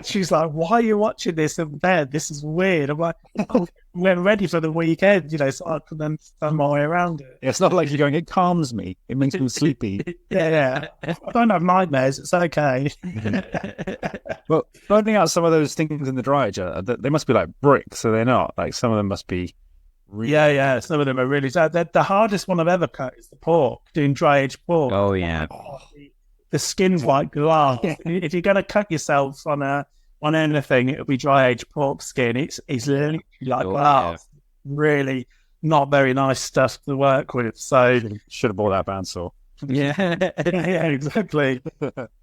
S4: She's like, "Why are you watching this in bed? This is weird." I'm like, "Oh, we're ready for the weekend, so I can then stand my way around it."
S3: It's not like you're going, it calms me. It makes me sleepy.
S4: Yeah. I don't have nightmares. It's okay.
S3: Well, finding out some of those things in the dry ager, they must be like bricks, so they're not. Like some of them must be.
S4: Yeah. Some of them are really. The hardest one I've ever cut is the pork, doing dry aged pork.
S2: Oh yeah.
S4: The skin's like glass. If you're going to cut yourself on anything, it'll be dry aged pork skin. It's literally like glass. Yeah. Really not very nice stuff to work with. So
S3: should have bought that bandsaw.
S4: Yeah, yeah, exactly. But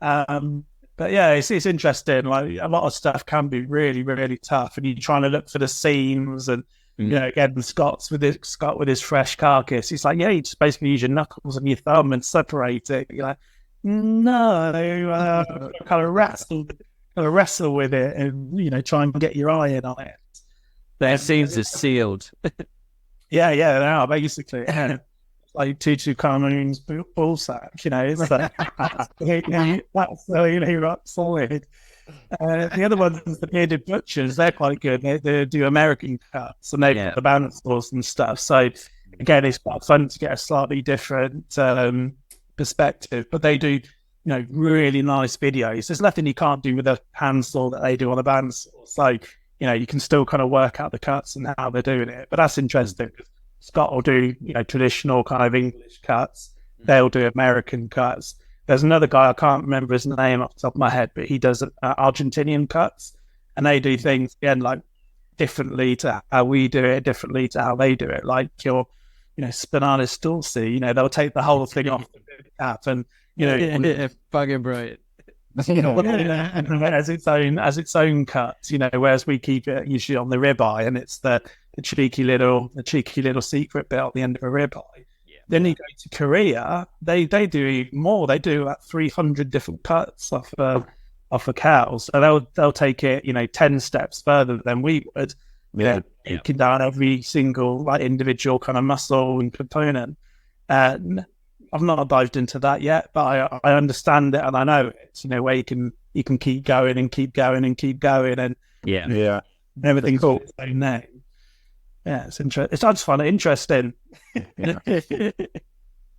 S4: yeah, it's interesting. Like a lot of stuff can be really, really tough, and you're trying to look for the seams and. Again, Scott with his fresh carcass, he's like, you just basically use your knuckles and your thumb and separate it. You're like, no, kind of wrestle with it and try and get your eye in on it.
S2: Their seams are sealed.
S4: Yeah, they are basically. Like Tutankhamun's ball sack, it's that's rock solid. The other ones, the bearded butchers, they're quite good. They do American cuts and they've got the bandsaws and stuff. So again, it's quite fun to get a slightly different perspective. But they do, really nice videos. There's nothing you can't do with a handsaw that they do on a bandsaw. So you can still kind of work out the cuts and how they're doing it. But that's interesting. Scott will do traditional kind of English cuts. They'll do American cuts. There's another guy, I can't remember his name off the top of my head, but he does Argentinian cuts, and they do things again like differently to how we do it, differently to how they do it. Like your, Spinalis dulci, they'll take the whole thing off the cap, and
S2: fucking brilliant.
S4: And as its own cuts, whereas we keep it usually on the ribeye, and it's the cheeky little secret bit at the end of a ribeye. Then you go to Korea, they do even more. They do about 300 different cuts off a cow. So they'll take it, 10 steps further than we would. Taking down every single individual kind of muscle and component. And I've not dived into that yet, but I understand it and I know it. Where you can keep going and keep going and keep going, and everything's got its own name. Yeah, it's interesting. I just find it interesting.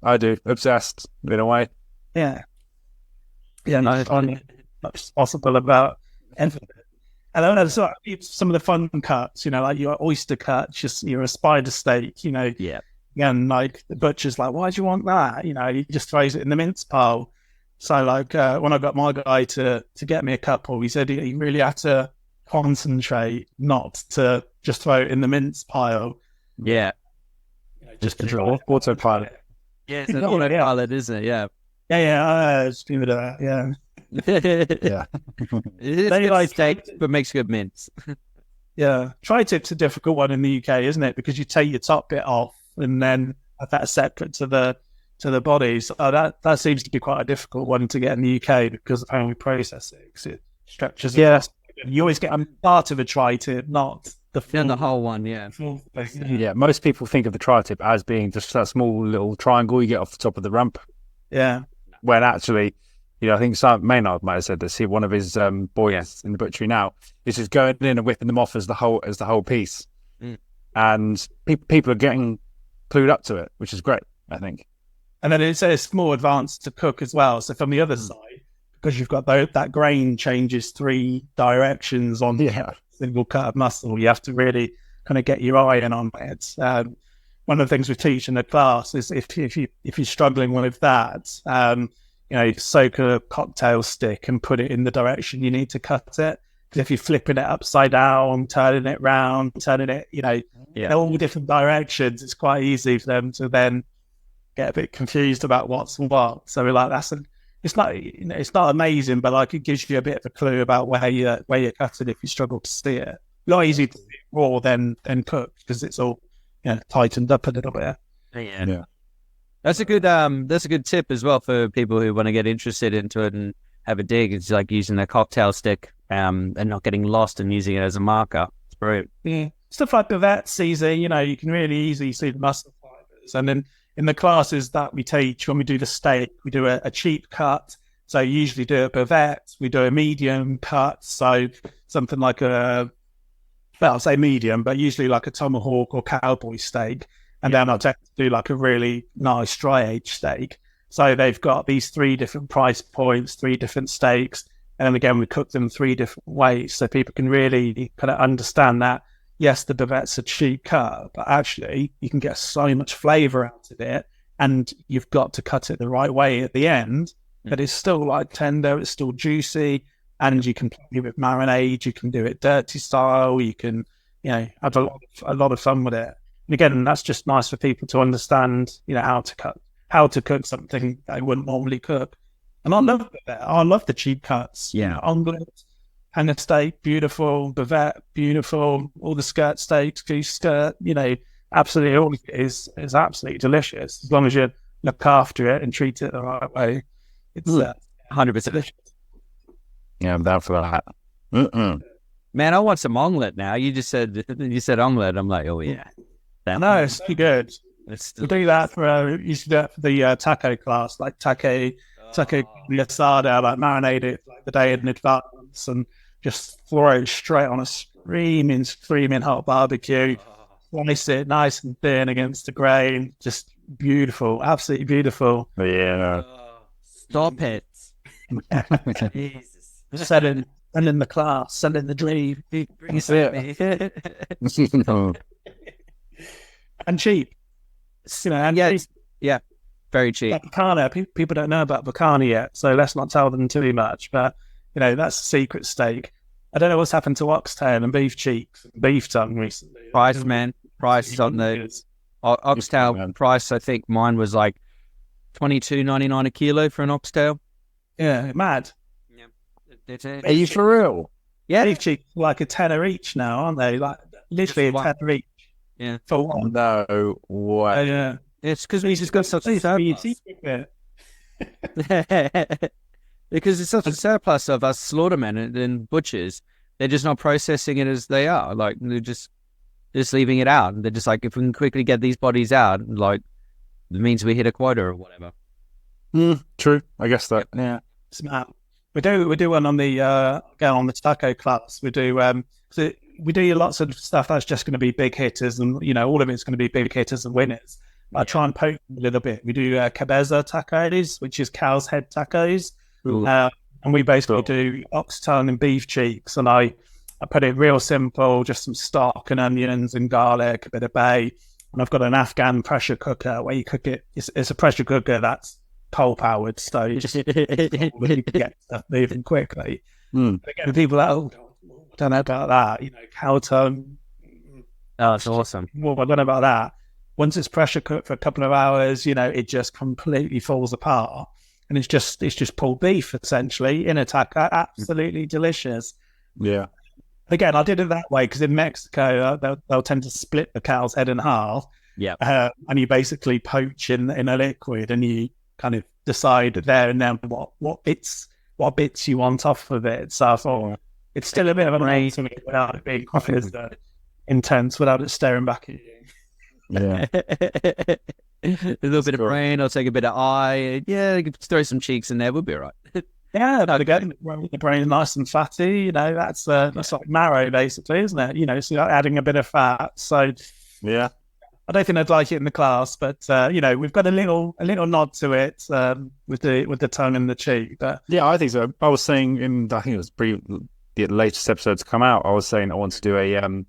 S3: I do. Obsessed, in a way.
S4: Yeah. No, I find it much possible about everything. And then there's some of the fun cuts, like your oyster cut, just you're a spider steak, Again, like the butcher's like, why do you want that? He just throws it in the mince pile. So when I got my guy to get me a couple, he said he really had to concentrate not to just throw it in the mince pile.
S2: Yeah.
S3: Just control autopilot.
S2: Yeah, it's an autopilot, isn't it? Yeah.
S4: Just give it a
S2: It's good steak, but makes good mince.
S4: Yeah, tri-tip's a difficult one in the UK, isn't it? Because you take your top bit off and then have that separate to the body. So that seems to be quite a difficult one to get in the UK because of how we process it. 'Cause it stretches.
S3: Yeah.
S4: You always get part of a tri-tip, not the full,
S2: the whole one, yeah.
S4: full thing.
S3: Yeah, most people think of the tri-tip as being just that small little triangle you get off the top of the ramp.
S4: Yeah.
S3: When actually, I think Maynard might have said this. One of his boys in the butchery now is just going in and whipping them off as the whole piece, and people are getting clued up to it, which is great, I think.
S4: And then it's more advanced to cook as well. So from the other side, because you've got that grain changes 3 directions on a single cut of muscle, you have to really kind of get your eye in on it. One of the things we teach in the class is if you're struggling with that, soak a cocktail stick and put it in the direction you need to cut it. Because if you're flipping it upside down, turning it round, turning it, in all different directions, it's quite easy for them to then get a bit confused about what's what. So we're like, it's not amazing, but like it gives you a bit of a clue about where you're cutting if you struggle to see it. A lot easier to see it raw than cooked because it's all tightened up a little bit.
S3: Yeah.
S2: That's a good tip as well for people who want to get interested into it and have a dig. It's like using a cocktail stick and not getting lost and using it as a marker. It's brilliant.
S4: Yeah. Stuff like bavette, Caesar, you can really easily see the muscle fibers. And then in the classes that we teach, when we do the steak, we do a cheap cut. So you usually do a bavette, we do a medium cut. So something like I'll say medium, but usually like a tomahawk or cowboy steak. And then I'll tend to do like a really nice dry aged steak. So they've got these 3 different price points, 3 different steaks. And then again, we cook them 3 different ways. So people can really kind of understand that, yes, the bavette's a cheap cut, but actually you can get so much flavor out of it. And you've got to cut it the right way at the end. But it's still like tender, it's still juicy. And you can play with marinade, you can do it dirty style, you can, have a lot of fun with it. And again, that's just nice for people to understand, how to cook something they wouldn't normally cook. And I love that. I love the cheap cuts.
S2: Yeah.
S4: Omelette, hanger steak, beautiful. Bavette, beautiful. All the skirt steaks, goose skirt, absolutely all of it is absolutely delicious. As long as you look after it and treat it the right way. It's
S2: 100%.
S4: delicious.
S3: Yeah, I'm down for that.
S2: Man, I want some omelette now. You said omelette. I'm like, oh yeah.
S4: No, it's pretty good. We do that for used to do that for the taco class, like taco asada, like marinate it like the day in advance and just throw it straight on a screaming hot barbecue. Slice it nice and thin against the grain. Just beautiful, absolutely beautiful.
S3: Yeah.
S2: Stop it.
S4: Jesus. Selling the class, selling the dream. And cheap. And
S2: very cheap.
S4: Like Bacana, people don't know about Bacana yet, so let's not tell them too much. But that's a secret steak. I don't know what's happened to oxtail and beef cheeks, and beef tongue recently.
S2: Price on the oxtail price. I think mine was like $22.99 a kilo for an oxtail.
S4: Yeah, mad.
S2: Yeah,
S3: are you for real?
S2: Yeah,
S4: beef cheeks like a tenner each now, aren't they? Like literally a tenner each.
S2: Yeah,
S4: for one.
S3: No way.
S4: Yeah.
S2: It's because we just got such a surplus. Because it's such a surplus of us slaughtermen and butchers. They're just not processing it as they are. Like they're just leaving it out. They're just like, if we can quickly get these bodies out, like it means we hit a quota or whatever.
S3: True. I guess that. Yeah.
S4: Smart. We do one on the on the taco class. We do so we do lots of stuff that's just going to be big hitters, and all of it's going to be big hitters and winners. I try and poke a little bit. We do cabeza tacos, which is cow's head tacos, and we basically do ox tongue and beef cheeks. And I put it real simple, just some stock and onions and garlic, a bit of bay, and I've got an Afghan pressure cooker where you cook it. It's a pressure cooker that's coal powered, so you just get stuff moving quickly. But again, people are like, I don't know about that. Cow tongue.
S2: Oh, it's awesome.
S4: Well, I don't know about that. Once it's pressure cooked for a couple of hours, it just completely falls apart, and it's just pulled beef essentially in a taco. Absolutely delicious.
S3: Yeah.
S4: Again, I did it that way because in Mexico, they'll tend to split the cow's head in half.
S2: Yeah.
S4: And you basically poach in a liquid, and you kind of decide there and then what bits you want off of it. So I thought it's still a bit of an art to me without it being quite as intense, without it staring back at you.
S3: Yeah.
S2: A little bit of brain, I'll take a bit of eye. Yeah, you could throw some cheeks in there, we'll be all right.
S4: Yeah, no, again, the brain is nice and fatty. That's like marrow, basically, isn't it? So you're adding a bit of fat. So
S3: Yeah.
S4: I don't think I'd like it in the class, but we've got a little nod to it with the tongue and the cheek. But
S3: Yeah, I think so. I was saying I think it was the latest episode to come out. I was saying I want to do a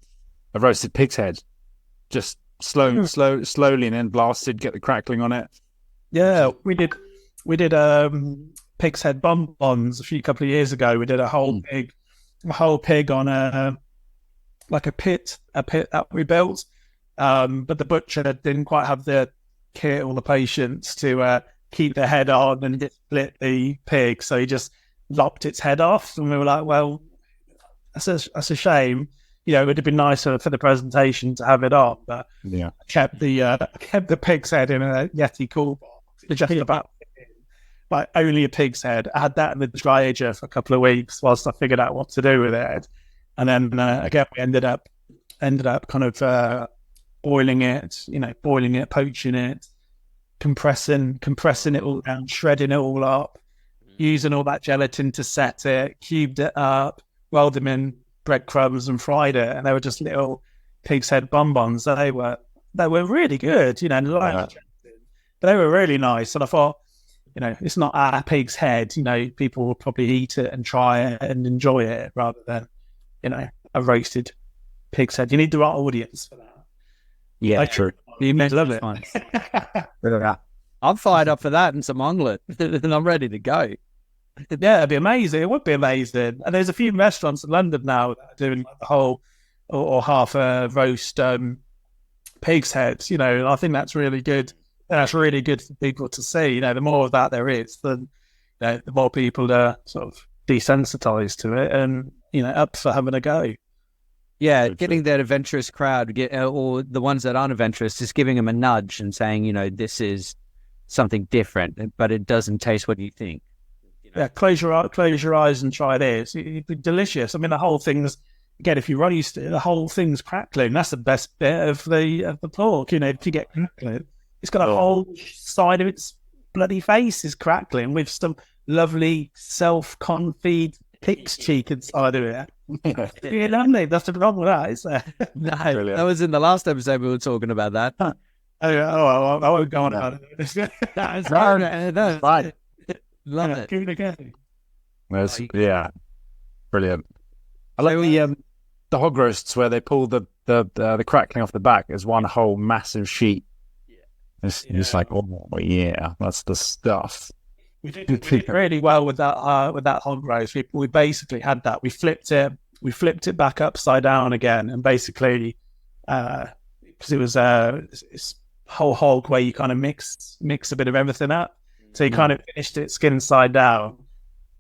S3: roasted pig's head, just slowly, and then blasted, get the crackling on it.
S4: yeah, we did pig's head bonbons a couple of years ago. We did a whole pig on a pit that we built. But the butcher didn't quite have the kit or the patience to keep the head on and split the pig, so he just lopped its head off. And we were like, well, that's a shame. It would have been nicer for the presentation to have it on, but
S3: Yeah.
S4: I kept the pig's head in a Yeti cool box. It just about like only a pig's head. I had that in the dry ager for a couple of weeks whilst I figured out what to do with it, and then again we ended up kind of boiling it, poaching it, compressing it all down, shredding it all up, using all that gelatin to set it, cubed it up, rolled them in breadcrumbs and fried it, and they were just little pig's head bonbons. They were really good, but they were really nice. And I thought, it's not a pig's head. People will probably eat it and try it and enjoy it rather than, a roasted pig's head. You need the right audience for that.
S3: Yeah, true.
S2: You
S4: I love it.
S2: I'm fired up for that and some omelette, and I'm ready to go.
S4: Yeah, it'd be amazing. It would be amazing. And there's a few restaurants in London now that are doing the whole or half a roast pig's head. I think that's really good. That's really good for people to see. The more of that there is, the more people are sort of desensitized to it and up for having a go.
S2: Yeah, getting that adventurous crowd, or the ones that aren't adventurous, just giving them a nudge and saying, this is something different, but it doesn't taste what you think.
S4: Yeah, close your eyes and try this. It'd be delicious. I mean, the whole thing's, again, if you roast it, the whole thing's crackling. That's the best bit of the pork. If you get crackling, it's got a whole side of its bloody face is crackling with some lovely self-confit pig's cheek inside of it. Yeah, lovely. That's the wrong with that, is there?
S2: No,
S3: Brilliant.
S2: that was in the last episode we were talking about that.
S4: I won't go on about it.
S2: That's
S3: Right.
S2: Love it.
S4: Give it again.
S3: Yeah, brilliant. I like the hog roasts where they pull the crackling off the back as one whole massive sheet. It's just like, oh yeah, that's the stuff.
S4: We did really well with that hog roast. We basically had that. We flipped it back upside down again, and basically because it was it's whole hog where you kind of mix a bit of everything up. So you kind of finished it skin side down,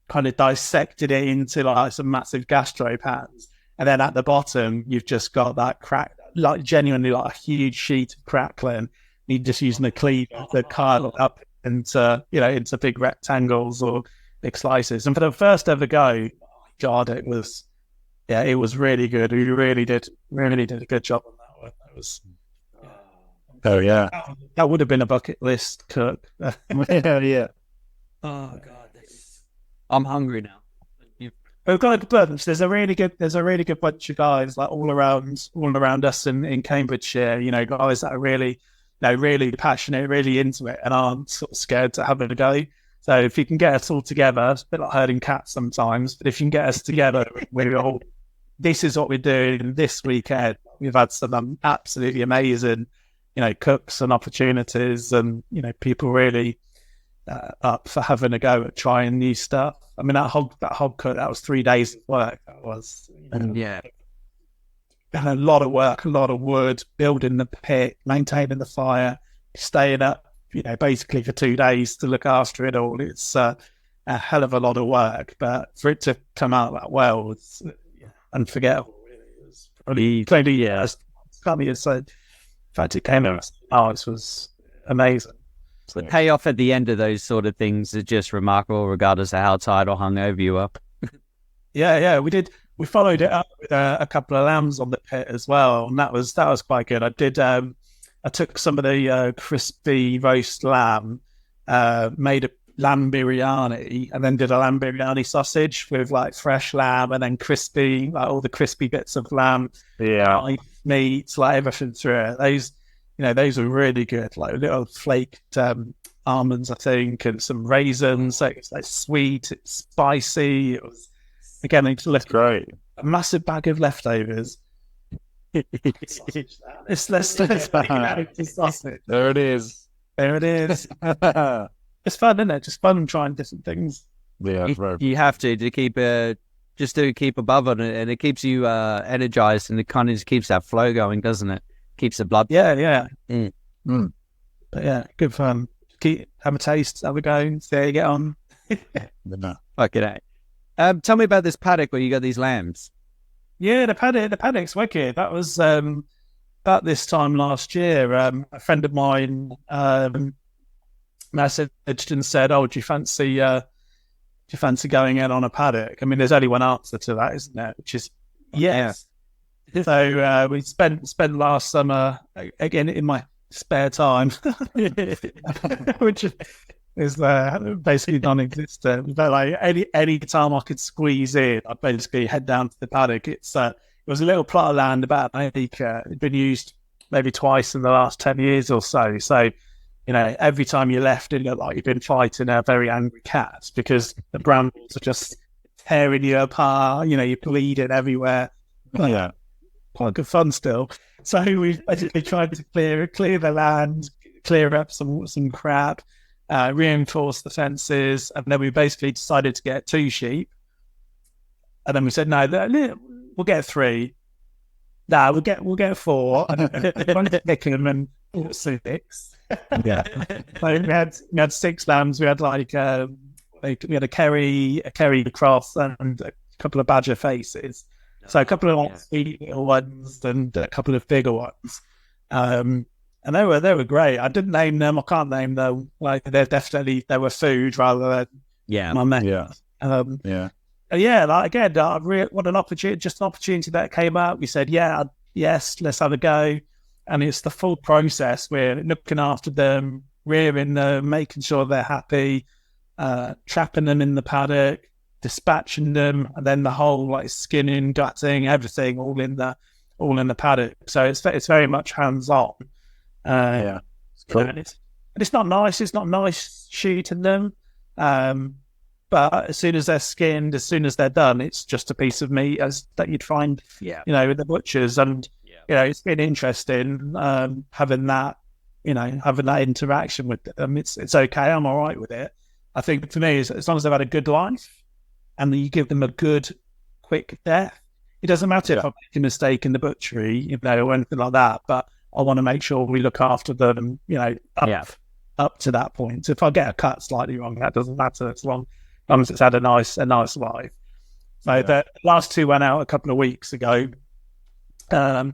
S4: kind of dissected it into like some massive gastro pans, and then at the bottom you've just got that crack, like genuinely like a huge sheet of crackling. You're just using a cleaver to carve it up into big rectangles or big slices. And for the first ever go, God, it was really good. We really did a good job on that one. It was.
S3: Oh yeah,
S4: that would have been a bucket list cook.
S3: yeah.
S2: Oh God, I'm hungry now.
S4: We've got a bunch. There's a really good bunch of guys like all around us in Cambridgeshire. Guys that are really passionate, really into it, and aren't sort of scared to have a go. So if you can get us all together, it's a bit like herding cats sometimes. But if you can get us together, we're all. This is what we're doing this weekend. We've had some absolutely amazing, cooks and opportunities, and people really up for having a go at trying new stuff. I mean, that hog cook, that was 3 days of work. That was
S2: Yeah.
S4: And a lot of work, a lot of wood, building the pit, maintaining the fire, staying up, basically for 2 days to look after it all. It's a hell of a lot of work, but for it to come out that well, unforgettable. It was probably clearly, as funny as said. In fact, it came out. It was amazing.
S2: The payoff at the end of those sort of things is just remarkable, regardless of how tired or hungover you are.
S4: Yeah, we did. We followed it up with a couple of lambs on the pit as well, and that was quite good. I did. I took some of the crispy roast lamb, made a lamb biryani, and then did a lamb biryani sausage with like fresh lamb and then crispy, like all the crispy bits of lamb, meats, like everything through it. Those were really good, like little flaked almonds, I think, and some raisins. So it's like sweet, it's spicy. It was, again, it's
S3: great.
S4: A massive bag of leftovers. There
S3: it is.
S4: It's fun, isn't it? Just fun trying different things.
S3: Yeah,
S2: you have to keep keep above it, and it keeps you energized, and it kind of just keeps that flow going, doesn't it? Keeps the blood.
S4: Yeah. But yeah, good fun. Have a taste, have a go, see how you get on.
S2: Okay. Tell me about this paddock where you got these lambs.
S4: Yeah, the paddock's wicked. That was about this time last year. A friend of mine messaged and said, "Oh, do you fancy going in on a paddock?" I mean, there's only one answer to that, isn't there? Which is yes. Yeah. So we spent last summer again in my spare time, which is basically non-existent. But like any time I could squeeze in, I'd basically head down to the paddock. It was a little plot of land about an acre. It'd been used maybe twice in the last 10 years or so. So, every time you left, it looked like you'd been fighting a very angry cat because the brambles are just tearing you apart. You're bleeding everywhere.
S3: Yeah.
S4: Quite good fun still. So we basically tried to clear the land, clear up some crap, reinforce the fences, and then we basically decided to get 2 sheep. And then we said, no, we'll get 3. No, we'll get 4. And pick them and 6. Yeah. So we had 6 lambs. We had we had a Kerry cross and a couple of badger faces. So a couple of sweet little ones and a couple of bigger ones, and they were great. I didn't name them. I can't name them. Like they were food rather than my mate. Like again, what an opportunity! Just an opportunity that came up. We said, yes, let's have a go, and it's the full process. We're looking after them, rearing them, making sure they're happy, trapping them in the paddock, dispatching them, and then the whole like skinning, gutting, everything all in the paddock. So it's very much hands on. It's cool. And it's not nice. It's not nice shooting them. But as soon as they're skinned, as soon as they're done, it's just a piece of meat that you'd find, with the butchers. And it's been interesting having that interaction with them. It's okay. I'm all right with it. I think for me, as long as they've had a good life, and you give them a good, quick death. It doesn't matter if I make a mistake in the butchery, or anything like that. But I want to make sure we look after them, up to that point. So if I get a cut slightly wrong, that doesn't matter as long as it's had a nice life. So the last 2 went out a couple of weeks ago. So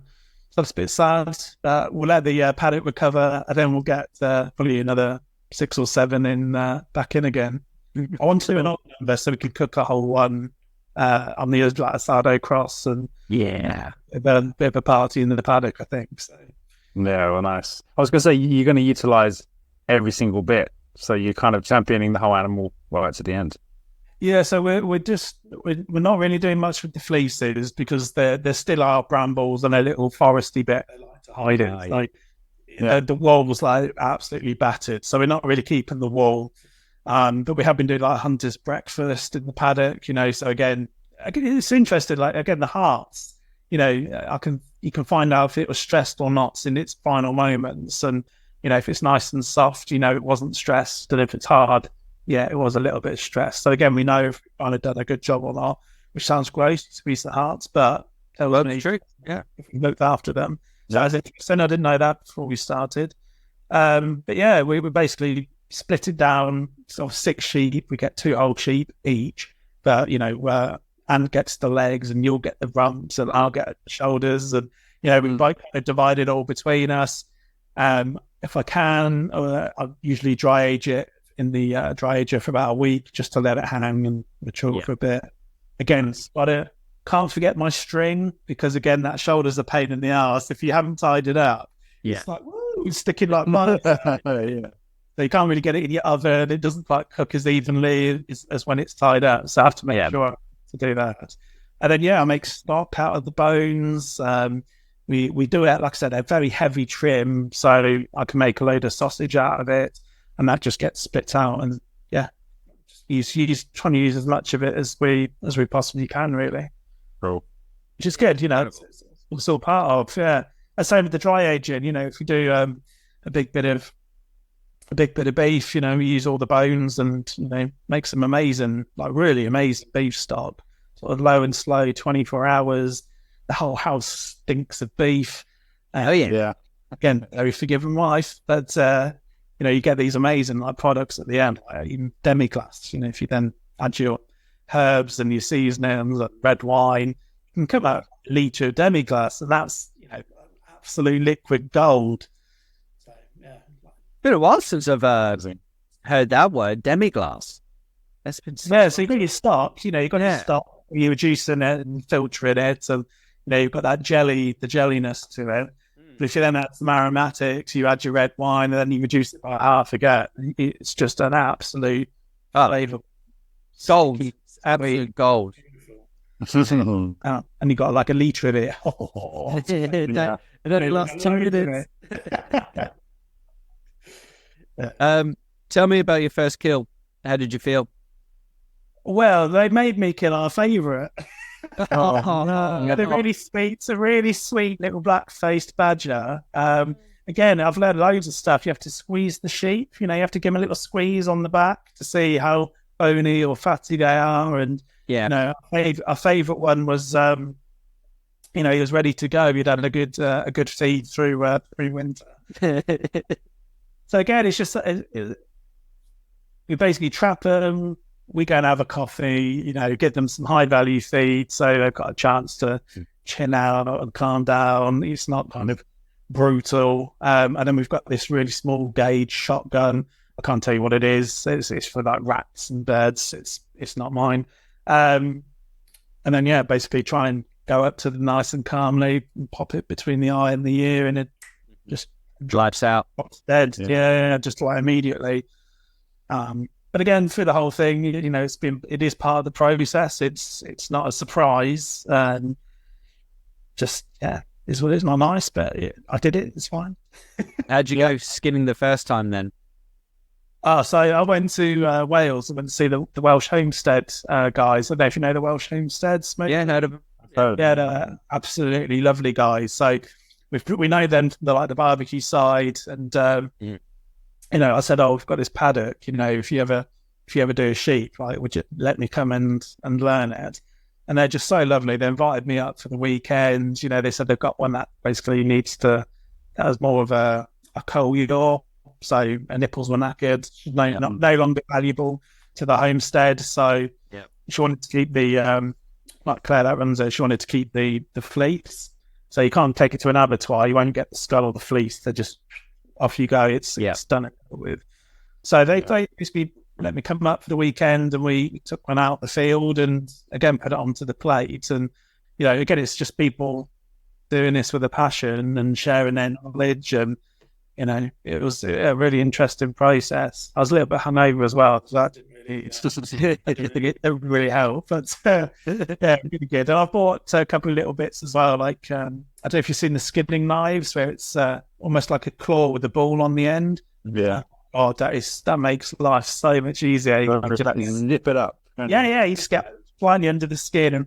S4: that's a bit sad. We'll let the paddock recover, and then we'll get probably another 6 or 7 back in again. I want to do an odd number so we could cook a whole one on the Asado cross and a bit of a party in the paddock, I think. So.
S3: Yeah, well, nice. I was going to say you're going to utilize every single bit, so you're kind of championing the whole animal right to the end.
S4: Yeah, so we're not really doing much with the fleeces because there still are brambles and a little foresty bit they like to hide in. The wall was like absolutely battered, so we're not really keeping the wall. But we have been doing like hunter's breakfast in the paddock, so again, it's interesting. Like again, the hearts, you can find out if it was stressed or not in its final moments. And, if it's nice and soft, it wasn't stressed. And if it's hard, it was a little bit stressed. So again, we know if we've kind of done a good job or not, which sounds gross to squeeze the hearts, but tells me
S2: true. Yeah.
S4: If we looked after them. So as interesting. I didn't know that before we started. But we were basically split it down, sort of 6 sheep. We get 2 old sheep each, but and gets the legs, and you'll get the rumps, and I'll get the shoulders, and we both kind of divide it all between us. If I can, I'll usually dry age it in the dry ager for about a week, just to let it hang and mature for a bit. Again, can't forget my string, because again, that shoulder's a pain in the ass if you haven't tied it up. It's like, woo, sticking like mud. So you can't really get it in your oven. It doesn't quite cook as evenly as when it's tied up. So I have to make sure to do that. And then, I make stock out of the bones. We do it, like I said, a very heavy trim, so I can make a load of sausage out of it, and that just gets spit out. And just trying to use as much of it as we possibly can, really.
S3: Cool.
S4: Which is good, it's all part of. And same with the dry aging. If we do a big bit of beef, we use all the bones and make some amazing, like really amazing beef stock. Sort of low and slow, 24 hours. The whole house stinks of beef. Again, very forgiving wife, but you get these amazing like products at the end, like even demi-glace. If you then add your herbs and your seasonings and red wine, you can come out a litre of demi-glace, and that's absolute liquid gold. So
S2: been a while since I've heard that word, demi-glace. That's been
S4: so you've got your stock. You've got your stock. You're reducing it and filtering it, so you've got that the jelliness to it. But if you then add some aromatics, you add your red wine, and then you reduce it by half again, it's just an absolute flavour.
S2: Gold. Absolute gold.
S4: And you got like a litre of it.
S2: That last 2 minutes. Tell me about your first kill. How did you feel?
S4: Well, they made me kill our favourite.
S2: No.
S4: It's a really sweet little black-faced badger. Again, I've learned loads of stuff. You have to squeeze the sheep. You have to give them a little squeeze on the back to see how bony or fatty they are. And our favourite one was, he was ready to go. He'd had a good feed through winter. So again, it's just we basically trap them. We go and have a coffee, give them some high value feed, so they've got a chance to chill out and calm down. It's not kind of brutal. And then we've got this really small gauge shotgun. I can't tell you what it is. It's for like rats and birds. It's not mine. And then basically try and go up to them nice and calmly and pop it between the eye and the ear, and it just
S2: lights out.
S4: Dead. Just like immediately. But again, through the whole thing, it is part of the process. It's not a surprise. Is what it is. Not nice, but I did it. It's fine.
S2: How'd you go skinning the first time then?
S4: So I went to Wales. I went to see the Welsh Homestead guys. I don't know if you know the Welsh Homesteads, mate.
S2: Yeah, heard of them.
S4: They're absolutely lovely guys. So we know them from the barbecue side, and I said, we've got this paddock. If you ever do a sheep, would you let me come and learn it? And they're just so lovely. They invited me up for the weekend. They said they've got one that basically that was more of a coal yaw. So her nipples were knackered, no longer valuable to the homestead. So she wanted to keep the, like Claire that runs it, she wanted to keep the fleece. So you can't take it to an abattoir. You won't get the skull or the fleece. They're just, off you go. It's done with. So they basically let me come up for the weekend, and we took one out the field and again put it onto the plate. And again, it's just people doing this with a passion and sharing their knowledge. And it was a really interesting process. I was a little bit hungover as well, because that didn't really help. But really good. And I bought a couple of little bits as well. Like I don't know if you've seen the skidding knives, where it's almost like a claw with a ball on the end.
S3: Yeah.
S4: Oh, that makes life so much easier. You
S3: just nip it up.
S4: You just get blindly under the skin and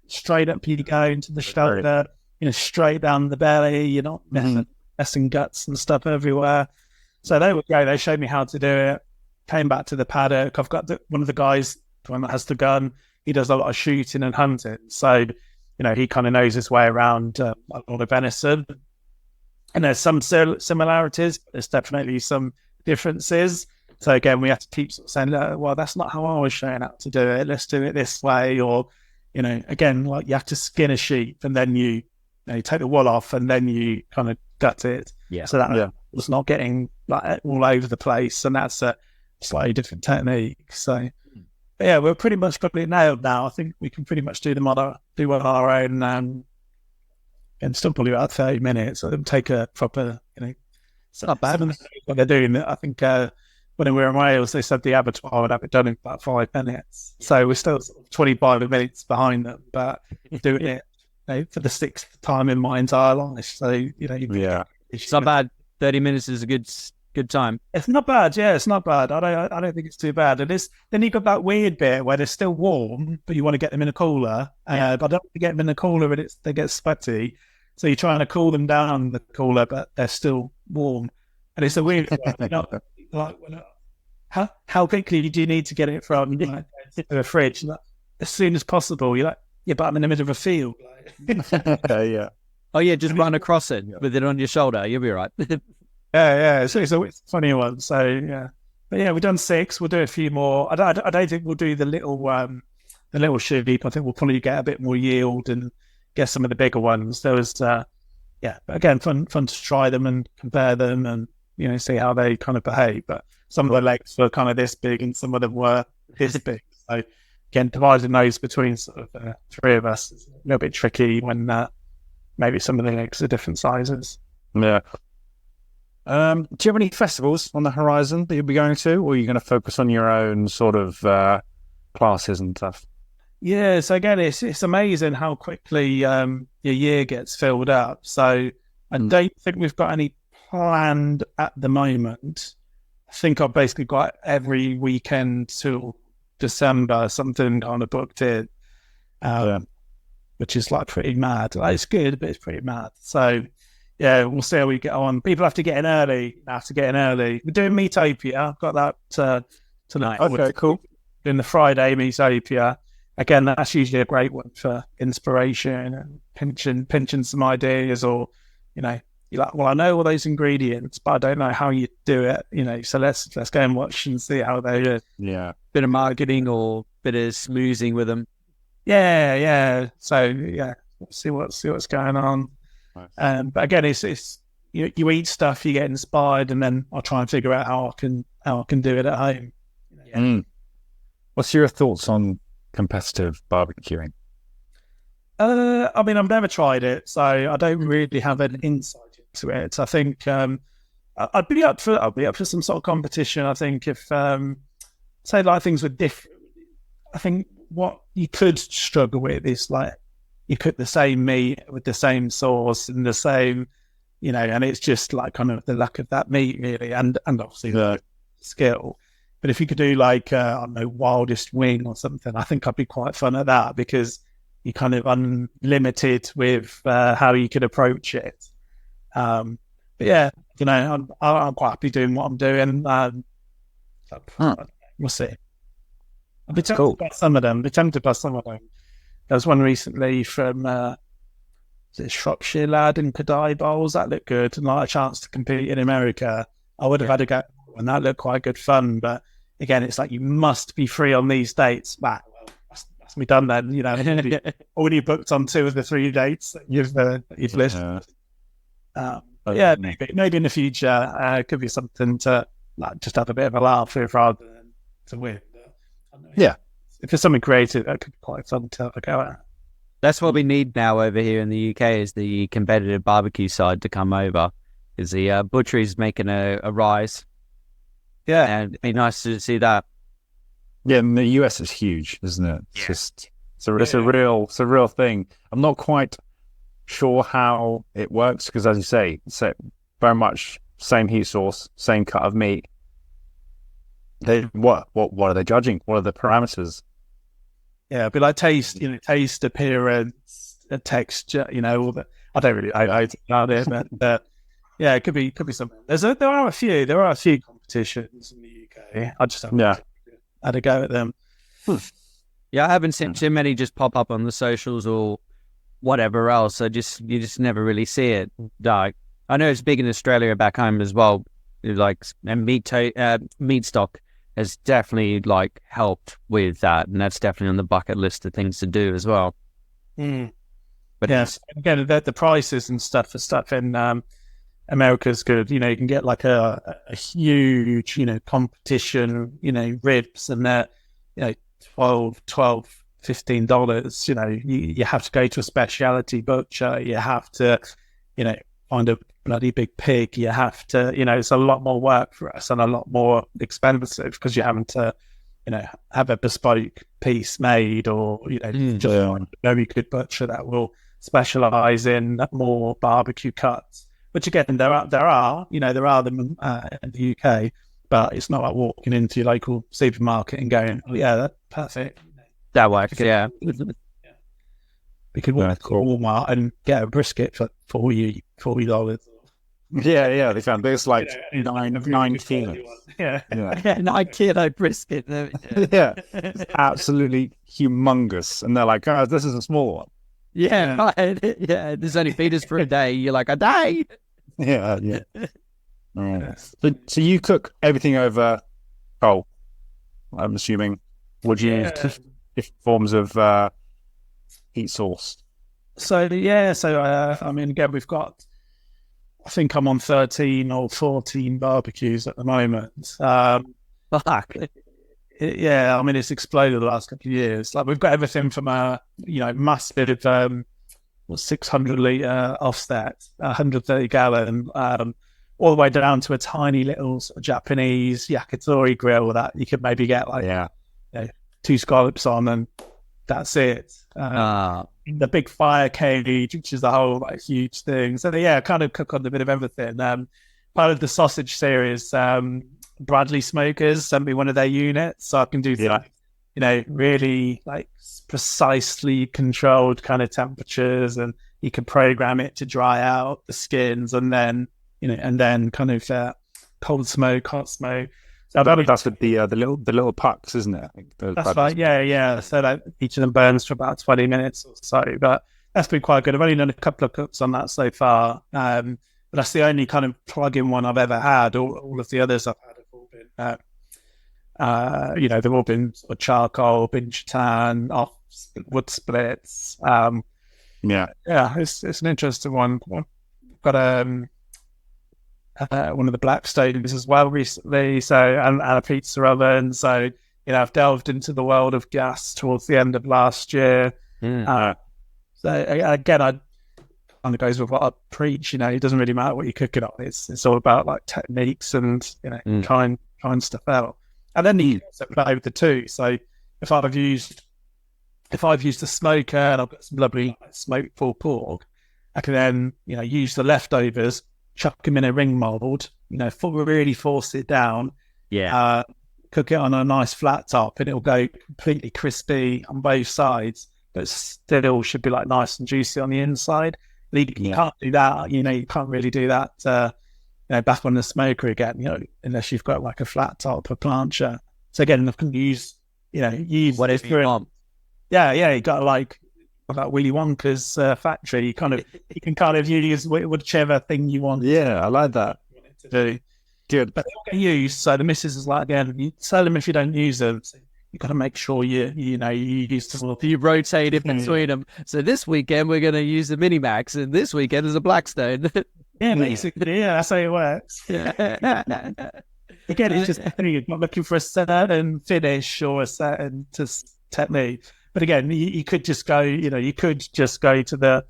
S4: straight up you go into the shoulder. Straight down the belly. You're not messing guts and stuff everywhere. So they would go. They showed me how to do it. Came back to the paddock. I've got one of the guys, the one that has the gun. He does a lot of shooting and hunting. So he kind of knows his way around a lot of venison. And there's some similarities, but there's definitely some differences. So again, we have to keep saying, well, that's not how I was showing how to do it. Let's do it this way. Or, again, like you have to skin a sheep and then you take the wool off and then you kind of gut it.
S2: Yeah.
S4: So that it's not getting like all over the place, and that's a slightly different technique. So yeah, we're pretty much got it nailed now. I think we can pretty much do on our own, and still probably about 30 minutes. So it'll take a proper,
S2: It's not bad.
S4: What they're doing. I think when we were in Wales, they said the abattoir would have it done in about 5 minutes. So we're still sort of 25 minutes behind them, but doing it for the 6th time in my entire life. So
S2: It's not bad. 30 minutes is a good time.
S4: It's not bad. Yeah, it's not bad. I don't think it's too bad. And then you got that weird bit where they're still warm, but you want to get them in a cooler. But I don't want to get them in a cooler, and they get sweaty. So you're trying to cool them down the cooler, but they're still warm. And it's a weird how quickly do you need to get it from the fridge? Like, as soon as possible. You're like, but I'm in the middle of a field.
S3: Yeah.
S2: Oh yeah, just run across it with it on your shoulder. You'll be right.
S4: Yeah. So it's a funny one. So yeah, but yeah, we've done 6. We'll do a few more. I don't think we'll do the little sheep. I think we'll probably get a bit more yield and get some of the bigger ones. There was, but again, fun to try them and compare them and see how they kind of behave. But some of the legs were kind of this big, and some of them were this big. So again, dividing those between sort of 3 of us is a little bit tricky when maybe some of the legs are different sizes.
S3: Yeah. Do you have any festivals on the horizon that you'll be going to, or are you going to focus on your own sort of classes and stuff?
S4: Yeah, so again, it's amazing how quickly your year gets filled up. So I don't think we've got any planned at the moment. I think I've basically got every weekend till December something kind of booked in, which is like pretty mad. Like, it's good, but it's pretty mad. So yeah, we'll see how we get on. People have to get in early. We're doing Meetopia. I've got that tonight.
S3: Okay, cool.
S4: Doing the Friday Meetopia. Again, that's usually a great one for inspiration and pinching some ideas, or, you're like, well, I know all those ingredients, but I don't know how you do it, so let's go and watch and see how they do.
S3: Yeah.
S2: Bit of marketing or bit of smoozing with them.
S4: Yeah. So, yeah, see what's going on.
S3: Nice.
S4: But again, it's you eat stuff, you get inspired, and then I'll try and figure out how I can do it at home.
S3: What's your thoughts on competitive barbecuing?
S4: I mean, I've never tried it, so I don't really have an insight into it. I think I'd be up for some sort of competition. I think if say like things were different, I think what you could struggle with is like you cook the same meat with the same sauce and the same, and it's just like kind of the luck of that meat really, and obviously the skill. But if you could do like I don't know, wildest wing or something, I think I'd be quite fun at that, because you're kind of unlimited with how you could approach it. But yeah, I'm quite happy doing what I'm doing. We'll see. I'll be tempted by some of them. There was one recently from Shropshire lad in Kadai Bowls. That looked good, and like a chance to compete in America. I would have had a go, and that looked quite good fun. But again, it's like you must be free on these dates. Well, that's me done then. Already booked on 2 of the 3 dates that you've listed. Yeah, maybe in the future it could be something to like just have a bit of a laugh with rather than to win.
S3: Yeah,
S4: if it's something creative, that could be quite fun to have a go at.
S2: That's what we need now over here in the UK, is the competitive barbecue side to come over. Is the butchery is making a rise.
S4: Yeah,
S2: and it'd be nice to see that.
S3: Yeah, and the US is huge, isn't it? It's a real thing. I'm not quite sure how it works, because as you say, it's very much same heat source, same cut of meat. What are they judging? What are the parameters?
S4: Yeah, it'd be like taste, taste, appearance, texture, all that. I don't really know about it, but yeah, it could be something. There are a few competitions in the UK. I just haven't had a go at them.
S2: Yeah, I haven't seen too many just pop up on the socials or whatever else. You just never really see it. Like, I know it's big in Australia back home as well. Like, and meat stock has definitely like helped with that, and that's definitely on the bucket list of things to do as well. But
S4: yes, again, the prices and stuff for stuff in America's good. You can get like a huge, competition, ribs, and they're, $12, $15. You have to go to a specialty butcher. You have to, find a bloody big pig. You have to, it's a lot more work for us and a lot more expensive because you're having to, have a bespoke piece made, or just find a very good butcher that will specialize in more barbecue cuts. Which again, there are them in the UK, but it's not like walking into your local supermarket and going, "Oh yeah, that's perfect."
S2: that works, yeah.
S4: We could walk to Walmart and get a brisket for $40.
S3: Yeah, they found this like 9 kilos.
S4: Yeah,
S2: 9 kilo brisket.
S3: Yeah, it's absolutely humongous, and they're like, "Oh, this is a small one."
S2: Yeah, yeah. There's only feeders for a day. You're like, a day?
S3: Yeah. Right. So you cook everything over coal, I'm assuming. Would you use different forms of heat source?
S4: So again, we've got, I think I'm on 13 or 14 barbecues at the moment.
S2: Fuck.
S4: It's exploded the last couple of years. Like, we've got everything from a massive 600 litre offset, 130 gallon, all the way down to a tiny little sort of Japanese yakitori grill that you could maybe get two scallops on, and that's it. The big fire cage, which is the whole huge thing. So kind of cook on a bit of everything. Part of the sausage series, Bradley Smokers sent me one of their units, so I can do really precisely controlled kind of temperatures, and you can program it to dry out the skins, and then kind of cold smoke, hot smoke. So
S3: that's with the little pucks, isn't it? I think
S4: that's right. Yeah. So each of them burns for about 20 minutes or so, but that's been quite good. I've only done a couple of cooks on that so far, but that's the only kind of plug-in one I've ever had. All of the others I've had have all been, they've all been sort of charcoal, bin chatan, off wood splits. It's an interesting one. I've got one of the Blackstones as well recently, and a pizza oven. So I've delved into the world of gas towards the end of last year. So again, I kind of goes with what I preach. It doesn't really matter what you're cooking on. It's all about techniques and trying stuff out. And then you put over the two. So if I've used a smoker and I've got some lovely smoked pulled pork, I can then use the leftovers, chuck them in a ring mold, really force it down.
S2: Yeah.
S4: Cook it on a nice flat top, and it'll go completely crispy on both sides, but still should be nice and juicy on the inside. You can't do that. You can't really do that. Back on the smoker again. Unless you've got a flat top, a plancher. So again, I can use
S2: whatever you want.
S4: Yeah. You got like Willy Wonka's factory. You can kind of use whichever thing you want.
S3: Yeah, I like that.
S4: To do.
S3: Good.
S4: But they all get used. So the missus is again, you sell them if you don't use them. So you've got to make sure you use them.
S2: You rotate it between them. So this weekend we're going to use the Mini Max, and this weekend is a Blackstone.
S4: Yeah, basically. Yeah, that's how it works. Again, it's just you're not looking for a certain finish or a certain technique. But again, you could just go. You could just go to the,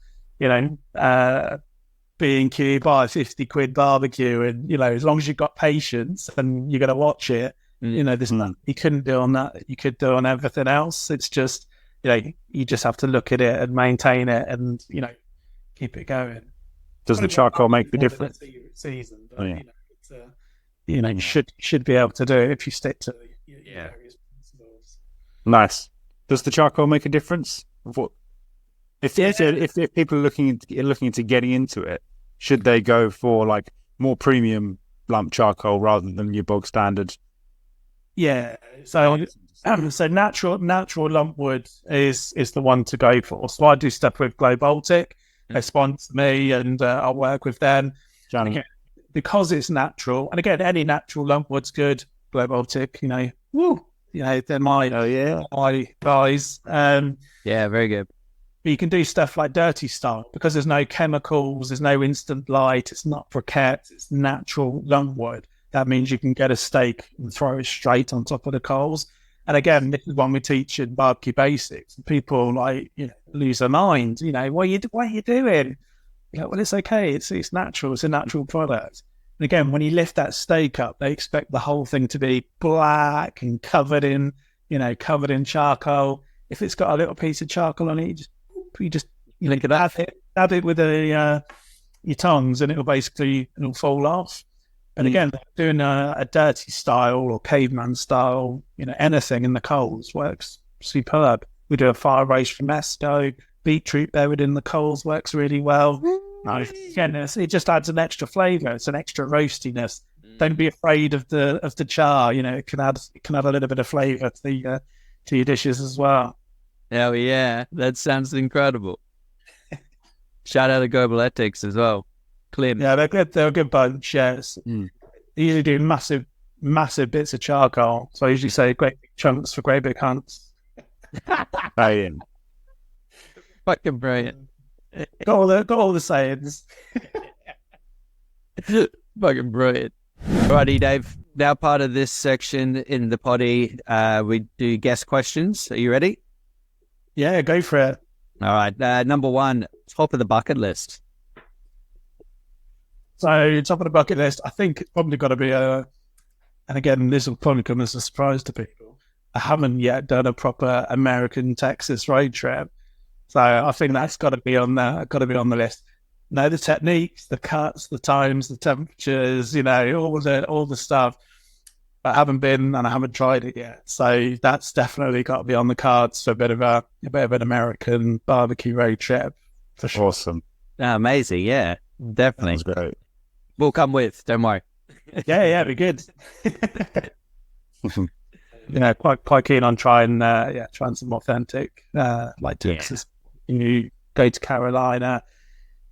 S4: B&Q, buy a 50 quid barbecue, and as long as you've got patience and you're going to watch it, there's nothing you couldn't do on that. You could do on everything else. It's just you just have to look at it and maintain it, and keep it going.
S3: Does the charcoal make the difference?
S4: Season, but, you should be able to do it if you stick to your various principles.
S3: Nice. Does the charcoal make a difference? If people are looking into getting into it, should they go for more premium lump charcoal rather than your bog standard?
S4: Yeah. So natural lump wood is the one to go for. So I do stuff with Glow Baltic. They sponsor me, and I'll work with them. Again, because it's natural, and again, any natural lump wood's good. Baltic, woo, they're my guys.
S2: Yeah, very good.
S4: But you can do stuff like dirty style because there's no chemicals, there's no instant light, it's not briquettes, it's natural lungwood. That means you can get a steak and throw it straight on top of the coals. And again, this is one we teach in barbecue basics. People lose their mind. What are you doing? Well, it's okay. It's natural. It's a natural product. And again, when you lift that steak up, they expect the whole thing to be black and covered in charcoal. If it's got a little piece of charcoal on it, you just dab it with your tongs, and it'll fall off. And again, doing a dirty style or caveman style, anything in the coals works superb. We do a fire roast romesco, beetroot buried in the coals works really well. Again, it just adds an extra flavour. It's an extra roastiness. Don't be afraid of the char. It can add a little bit of flavour to your dishes as well.
S2: Hell yeah, that sounds incredible. Shout out to Global Ethics as well. Clean.
S4: Yeah, they're good. They're a good bunch. Yes, They usually do massive bits of charcoal. So I usually say great big chunks for great big hunts.
S3: Brilliant.
S2: Fucking brilliant.
S4: Got all the sayings.
S2: Fucking brilliant. Alrighty, Dave. Now part of this section in the potty, we do guest questions. Are you ready?
S4: Yeah, go for it.
S2: All right. Number one, top of the bucket list.
S4: So top of the bucket list, I think it's probably got to be and again, this will probably come as a surprise to people. I haven't yet done a proper American Texas road trip. So I think that's got to be on the list. Know the techniques, the cuts, the times, the temperatures, all the stuff. I haven't been and I haven't tried it yet. So that's definitely got to be on the cards for a bit of an American barbecue road trip for sure.
S3: Awesome.
S2: Amazing, yeah. Definitely.
S3: That's great.
S2: We'll come with, don't worry.
S4: Yeah, be good. Quite keen on trying some authentic like Texas. You go to Carolina.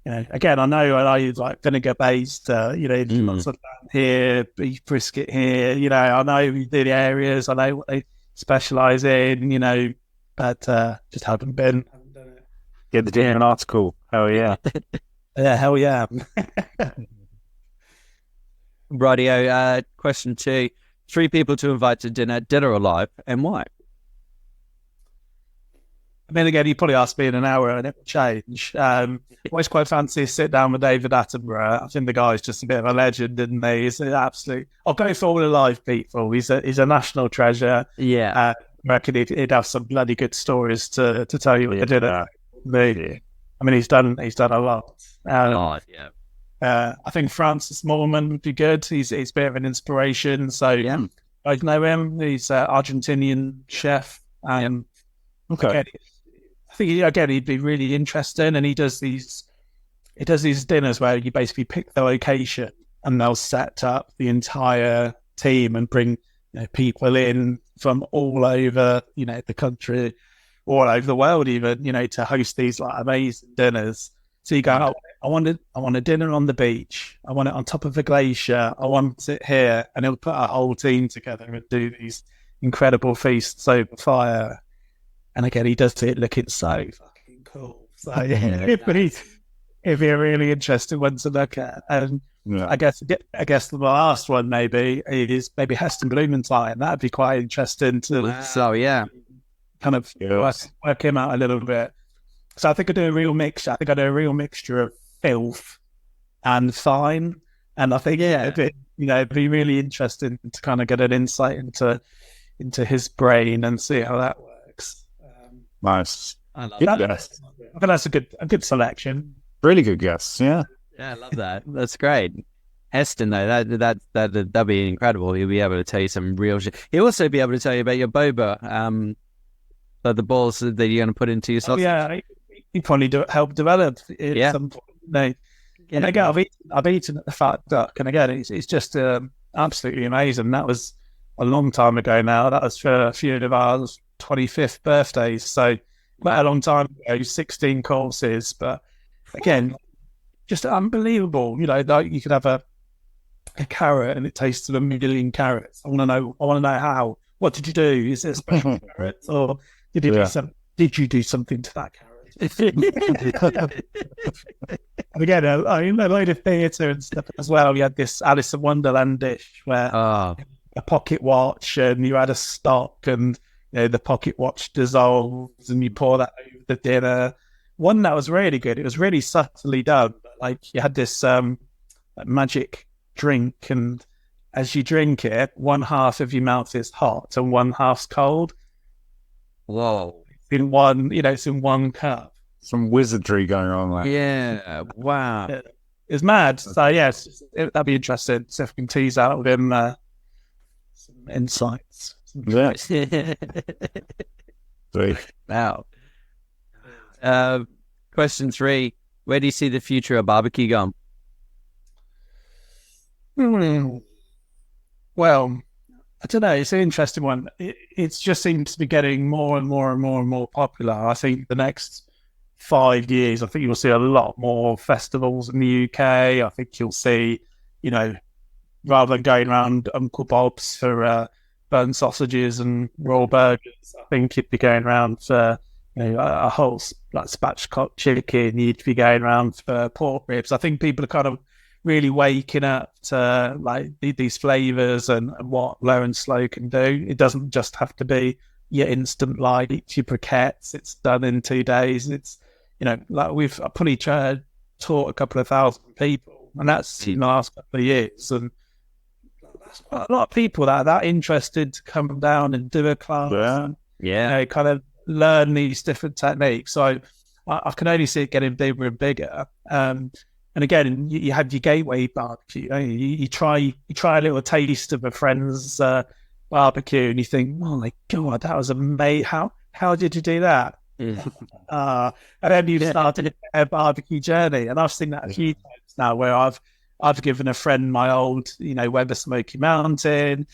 S4: Again, I know I use like vinegar based. Lots of lamb here, beef brisket here. I know the areas. I know what they specialize in. But just haven't been.
S3: Get the damn article. Oh yeah.
S4: Yeah, hell yeah.
S2: Rightio. Question 2. 3 people to invite to dinner, dead or alive, and why?
S4: I mean, again, you probably asked me in an hour and it will change. Always quite fancy to sit down with David Attenborough. I think the guy's just a bit of a legend, isn't he? He's an absolute... I'll go for all the live people. He's a national treasure.
S2: Yeah.
S4: I reckon he'd have some bloody good stories to tell you what to do. I mean, he's done a lot.
S2: Yeah.
S4: I think Francis Mormon would be good. He's a bit of an inspiration. So I know him. He's an Argentinian chef.
S3: Okay.
S4: Again, I think he'd be really interesting. And he does these dinners where you basically pick the location and they'll set up the entire team and bring people in from all over the country, all over the world, even to host these like amazing dinners. So you go, I want a dinner on the beach. I want it on top of a glacier. I want it here, and he'll put a whole team together and do these incredible feasts over fire. And again, he does it looking so fucking cool. So it'd be a really interesting one to look at. And I guess the last one maybe is Heston Blumenthal. That'd be quite interesting to kind of work him out a little bit. So I think I do a real mix. I think I do a real mixture of filth and fine. And I think it'd be really interesting to kind of get an insight into his brain and see how that works.
S3: Nice.
S2: I love
S4: that.
S2: that.
S4: I think that's a good selection.
S3: Really good guess. Yeah.
S2: Yeah, I love that. That's great. Heston, though, that'd be incredible. He'll be able to tell you some real shit. He'll also be able to tell you about your boba, the balls that you're going to put into your sausage.
S4: He probably help develop it at some point. And again, I've eaten at the Fat Duck, and again, it's just absolutely amazing. That was a long time ago now. That was for a few of our 25th birthdays, so quite a long time ago. 16 courses, but again, just unbelievable. Like you could have a a carrot and it tasted 1,000,000 carrots. I want to know how. What did you do? Is it a special carrot, or did you did you do something to that carrot? And again, a load of theatre and stuff as well. You had this Alice in Wonderland dish where a pocket watch, and you had a stock, and the pocket watch dissolves, and you pour that over the dinner. One that was really good. It was really subtly done. Like you had this magic drink, and as you drink it, one half of your mouth is hot and one half's cold.
S2: Whoa!
S4: In one, it's in one cup.
S3: Some wizardry going on there.
S2: Yeah, wow.
S4: It's mad. So yes, that'd be interesting. See if we can tease out of him some insights.
S3: Yeah. Sweet.
S2: Wow. Question 3: where do you see the future of barbecue going?
S4: Well, I don't know. It's an interesting one. It just seems to be getting more and more and more and more popular. I think the next 5 years, I think you'll see a lot more festivals in the UK. I think you'll see, rather than going around Uncle Bob's for burnt sausages and raw burgers, I think you'd be going around for a whole spatchcock chicken. You'd be going around for pork ribs. I think people are kind of really waking up to like these flavors and what low and slow can do. It doesn't just have to be your instant light, your briquettes. It's done in 2 days. It's we've probably taught a couple of thousand people, and that's in the last couple of years. And that's a lot of people that are that interested to come down and do a class.
S2: Yeah.
S4: Kind of learn these different techniques. So I can only see it getting bigger and bigger. And again, you have your gateway barbecue. You try a little taste of a friend's barbecue, and you think, "Oh my god, that was amazing! How did you do that?" And then you started a barbecue journey, and I've seen that a few times now, where I've given a friend my old, Weber Smoky Mountain.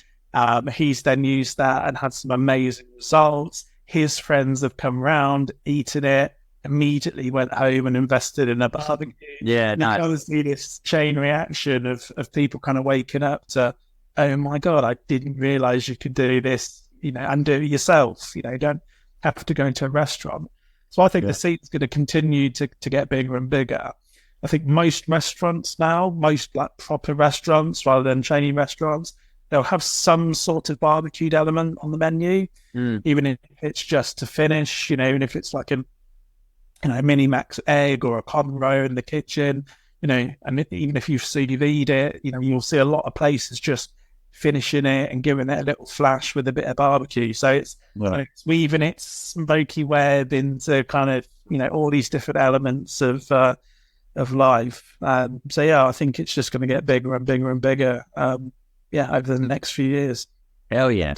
S4: He's then used that and had some amazing results. His friends have come round, eaten it, immediately went home and invested in a barbecue.
S2: Yeah, nice.
S4: I was seeing this chain reaction of people kind of waking up to, oh my god, I didn't realize you could do this, and do it yourself. You don't have to go into a restaurant. So I think the scene's going to continue to get bigger and bigger. I think most restaurants now, most like proper restaurants rather than chain restaurants, they'll have some sort of barbecued element on the menu, even if it's just to finish, even if it's like a mini max egg or a conro in the kitchen, and even if you sous vide it, you'll see a lot of places just finishing it and giving it a little flash with a bit of barbecue. So it's weaving its smoky web into kind of, all these different elements of life. So yeah, I think it's just going to get bigger and bigger and bigger. Over the next few years.
S2: Hell yeah.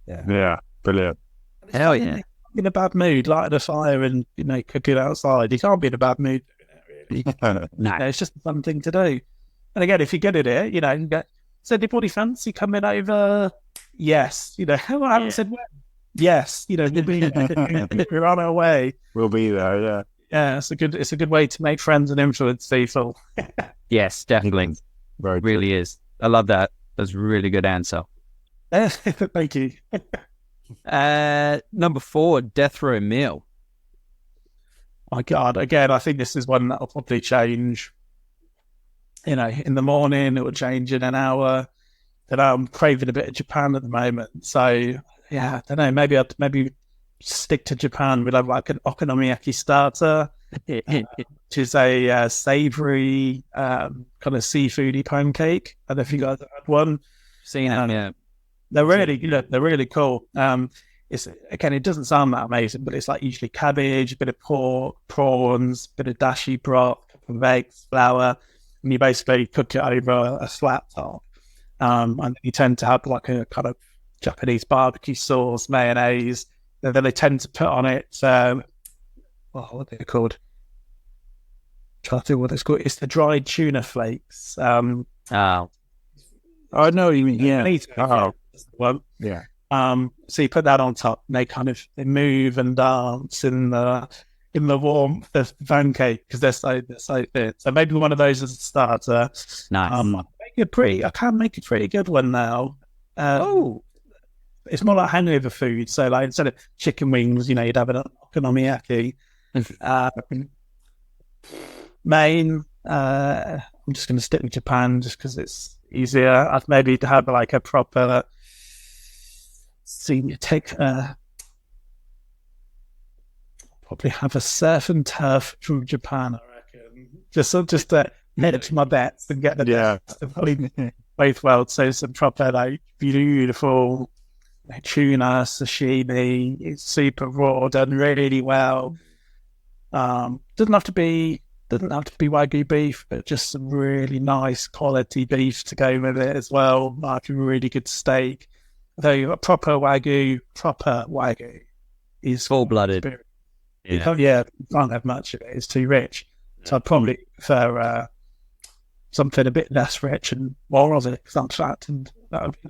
S3: Yeah, brilliant.
S2: Hell yeah.
S4: In a bad mood, lighting a fire and cooking outside. You can't be in a bad mood doing it, really.
S2: No.
S4: It's just a fun thing to do. And again, if you're good at it, you get, so anybody fancy coming over? Yes. I haven't said when. Yes. We'll be we're on our way.
S3: We'll be there. Yeah.
S4: Yeah, it's a good way to make friends and influence people.
S2: Yes, definitely.
S3: Very
S2: really is. I love that. That's a really good answer.
S4: Thank you.
S2: Number 4, death row meal.
S4: My God, again, I think this is one that'll probably change. In the morning, it will change in an hour. I'm craving a bit of Japan at the moment. So, yeah, I don't know. Maybe stick to Japan. We'll have like an okonomiyaki starter, which is a savory kind of seafoody pancake. I don't know if you guys have had one.
S2: Seen it, yeah.
S4: They're really good. They're really cool. It doesn't sound that amazing, but it's like usually cabbage, a bit of pork, prawns, a bit of dashi broth, a couple of eggs, flour, and you basically cook it over a flat top. And you tend to have like a kind of Japanese barbecue sauce, mayonnaise. And then they tend to put on it, what are they called? Trying to think what it's called. It's the dried tuna flakes.
S2: Oh.
S3: I know what you mean. Yeah.
S4: One.
S3: Yeah.
S4: So you put that on top, and they move and dance in the warmth of the pancake because they're so thin. So maybe one of those as a starter.
S2: Nice.
S4: I can make a pretty good one now. It's more like hangover food. So like instead of chicken wings, you'd have an okonomiyaki. Main, I'm just going to stick with Japan just because it's easier. I'd maybe have like a proper senior take. Probably have a surf and turf from Japan, I reckon. Just to hedge my bets and get the best of both worlds. So some proper like beautiful tuna sashimi. It's super raw, done really well. Doesn't have to be Wagyu beef, but just some really nice quality beef to go with it as well. Like a really good steak. Though a proper Wagyu is
S2: full-blooded.
S4: You can't have much of it. It's too rich. So I'd probably prefer something a bit less rich and more of it, some fat, and that would be.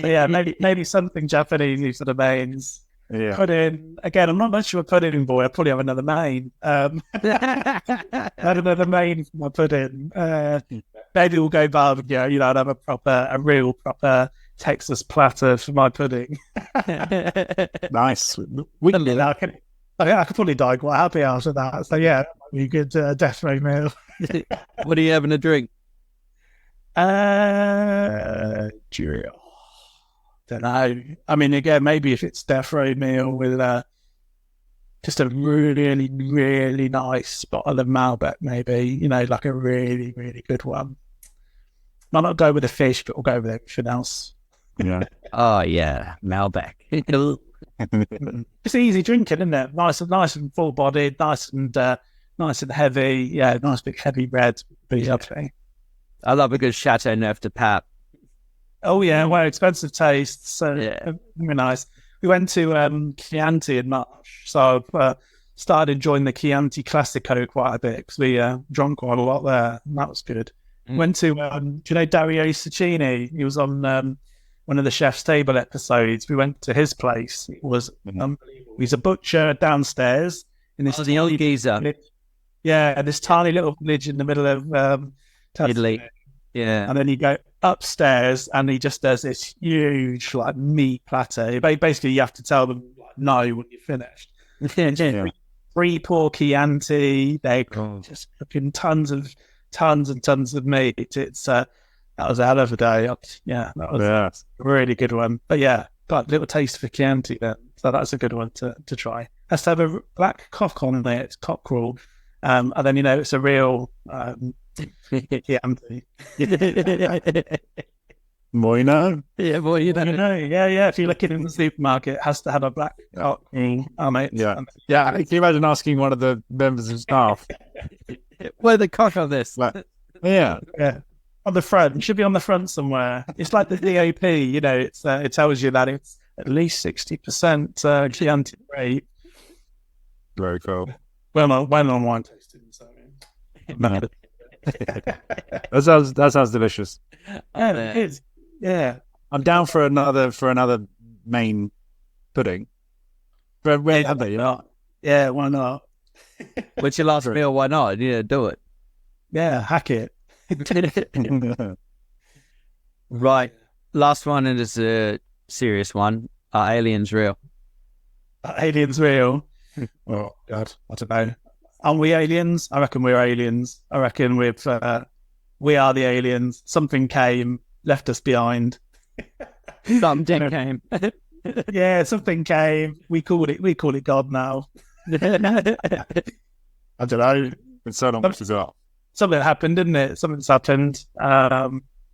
S4: So yeah, maybe something Japanese for the mains.
S3: Yeah.
S4: Pudding. Again, I'm not much of a pudding boy. I'll probably have another main. Have another main for my pudding. Maybe we'll go barbecue. I'd have a real proper Texas platter for my pudding.
S3: Nice.
S4: I could probably die quite happy after that. So yeah, that might be a good death row meal.
S2: What are you having to drink?
S4: Don't know. I mean, again, maybe if it's death row meal with just a really, really nice bottle of Malbec, maybe, like a really, really good one. Might not go with the fish, but we'll go with everything else.
S3: Yeah.
S2: Oh yeah, Malbec.
S4: It's easy drinking, isn't it? Nice and full bodied, nice and heavy. Yeah, nice big heavy red. Be lovely.
S2: I love a good Chateau Neuf de Pape.
S4: Oh yeah, well, expensive taste. So very nice. We went to Chianti in March, so I've started enjoying the Chianti Classico quite a bit because we drank quite a lot there, and that was good. Went to do you know Dario Cecchini? He was on one of the Chef's Table episodes. We went to his place. It was unbelievable. He's a butcher downstairs in this
S2: the old geezer.
S4: This tiny little village in the middle of
S2: Italy. Yeah,
S4: and then you go upstairs, and he just does this huge like meat platter. Basically, you have to tell them like, no when you're finished. Three poor Chianti. They just cooking tons and tons of meat. It's that was a hell of a day. That was a really good one. But yeah, got a little taste for Chianti then. So that's a good one to try. Has to have a black cock on there. It's cockerel. And then, it's a real Chianti.
S3: More you know.
S2: Yeah, more you know.
S4: Yeah. If you look in the supermarket, it has to have a black cock. Oh, mate.
S3: Yeah. Can you imagine asking one of the members of staff?
S2: Where's the cock on this?
S3: Yeah.
S4: On the front. It should be on the front somewhere. It's like the DOP, it tells you that it's at least 60% Chianti rate.
S3: Very cool.
S4: Well on wine tasting. So.
S3: That sounds delicious.
S4: Yeah, it is. Yeah.
S3: I'm down for another main pudding. But where have they?
S4: Yeah, why not?
S2: What's your last meal? Why not? Yeah, do it.
S4: Yeah, hack it.
S2: Right. Last one, and it's a serious one. Are aliens real?
S4: Are aliens real? Oh, God. I don't know. Aren't we aliens? I reckon we're aliens. I reckon we are the aliens. Something came, left us behind.
S2: Something came.
S4: Yeah, something came. We call it God now. I don't know.
S3: It's so long as well.
S4: Something happened, didn't it? Something's happened. I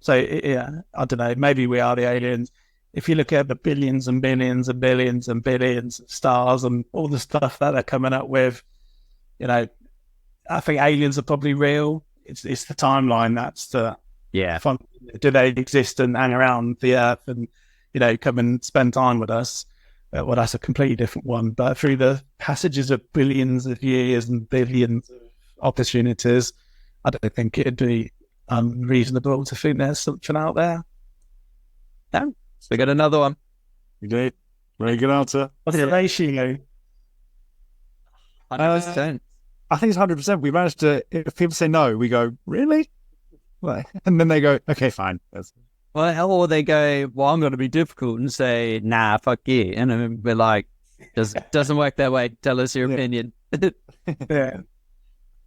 S4: don't know. Maybe we are the aliens. If you look at the billions and billions and billions and billions of stars and all the stuff that they're coming up with, I think aliens are probably real. It's the timeline that's the fun. Do they exist and hang around the Earth and come and spend time with us? Well, that's a completely different one. But through the passages of billions of years and billions of opportunities, I don't think it'd be unreasonable to think there's something out there.
S2: No, we got another one.
S3: You did. Very good answer.
S4: What's the ratio?
S2: 100%.
S3: I think it's 100%. We managed to. If people say no, we go really. And then they go, okay, fine.
S2: Well, or they go, well, I'm going to be difficult and say, nah, fuck you. And then we're like, doesn't work that way. Tell us your opinion.
S4: Yeah.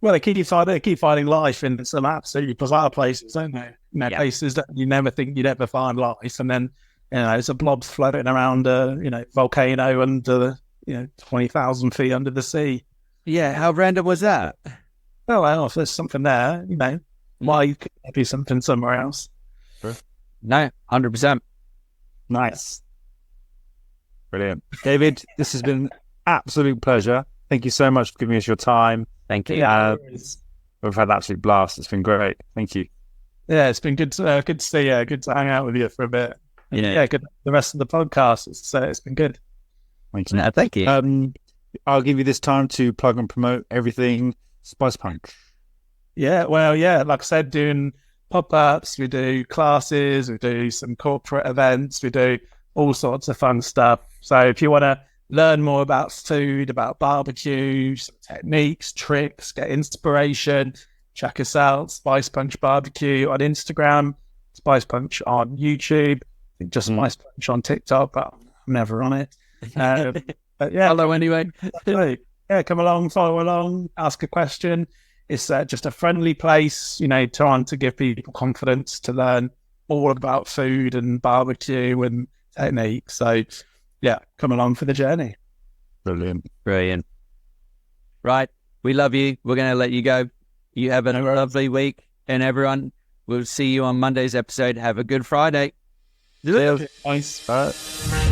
S4: Well, they keep finding life in some absolutely bizarre places, don't they? Places that you never think you'd ever find life, and then there's a blob floating around a volcano under 20,000 feet under the sea.
S2: Yeah, how random was that?
S4: Oh well, if there's something there, why could there be something somewhere else?
S3: Sure.
S2: No, 100%.
S3: Nice, brilliant, David. This has been an absolute pleasure. Thank you so much for giving us your time.
S2: Thank you.
S3: We've had an absolute blast. It's been great. Thank you.
S4: Yeah, it's been good to see you. Good to hang out with you for a bit. Yeah, good. The rest of the podcast, it's been good.
S3: Thank you.
S2: No, thank you.
S3: I'll give you this time to plug and promote everything Spice Punch.
S4: Yeah, well, yeah, like I said, doing pop-ups, we do classes, we do some corporate events, we do all sorts of fun stuff. So if you want to learn more about food, about barbecue, some techniques, tricks, get inspiration, check us out, Spice Punch Barbecue on Instagram, Spice Punch on YouTube, I think just Spice Punch on TikTok, but I'm never on it. But yeah,
S2: hello anyway.
S4: Yeah, come along, follow along, ask a question. It's just a friendly place, trying to give people confidence to learn all about food and barbecue and technique. So yeah, come along for the journey.
S3: Brilliant.
S2: Right, we love you. We're going to let you go. You have a lovely week, and everyone, we'll see you on Monday's episode. Have a good Friday.
S3: Nice. Bye.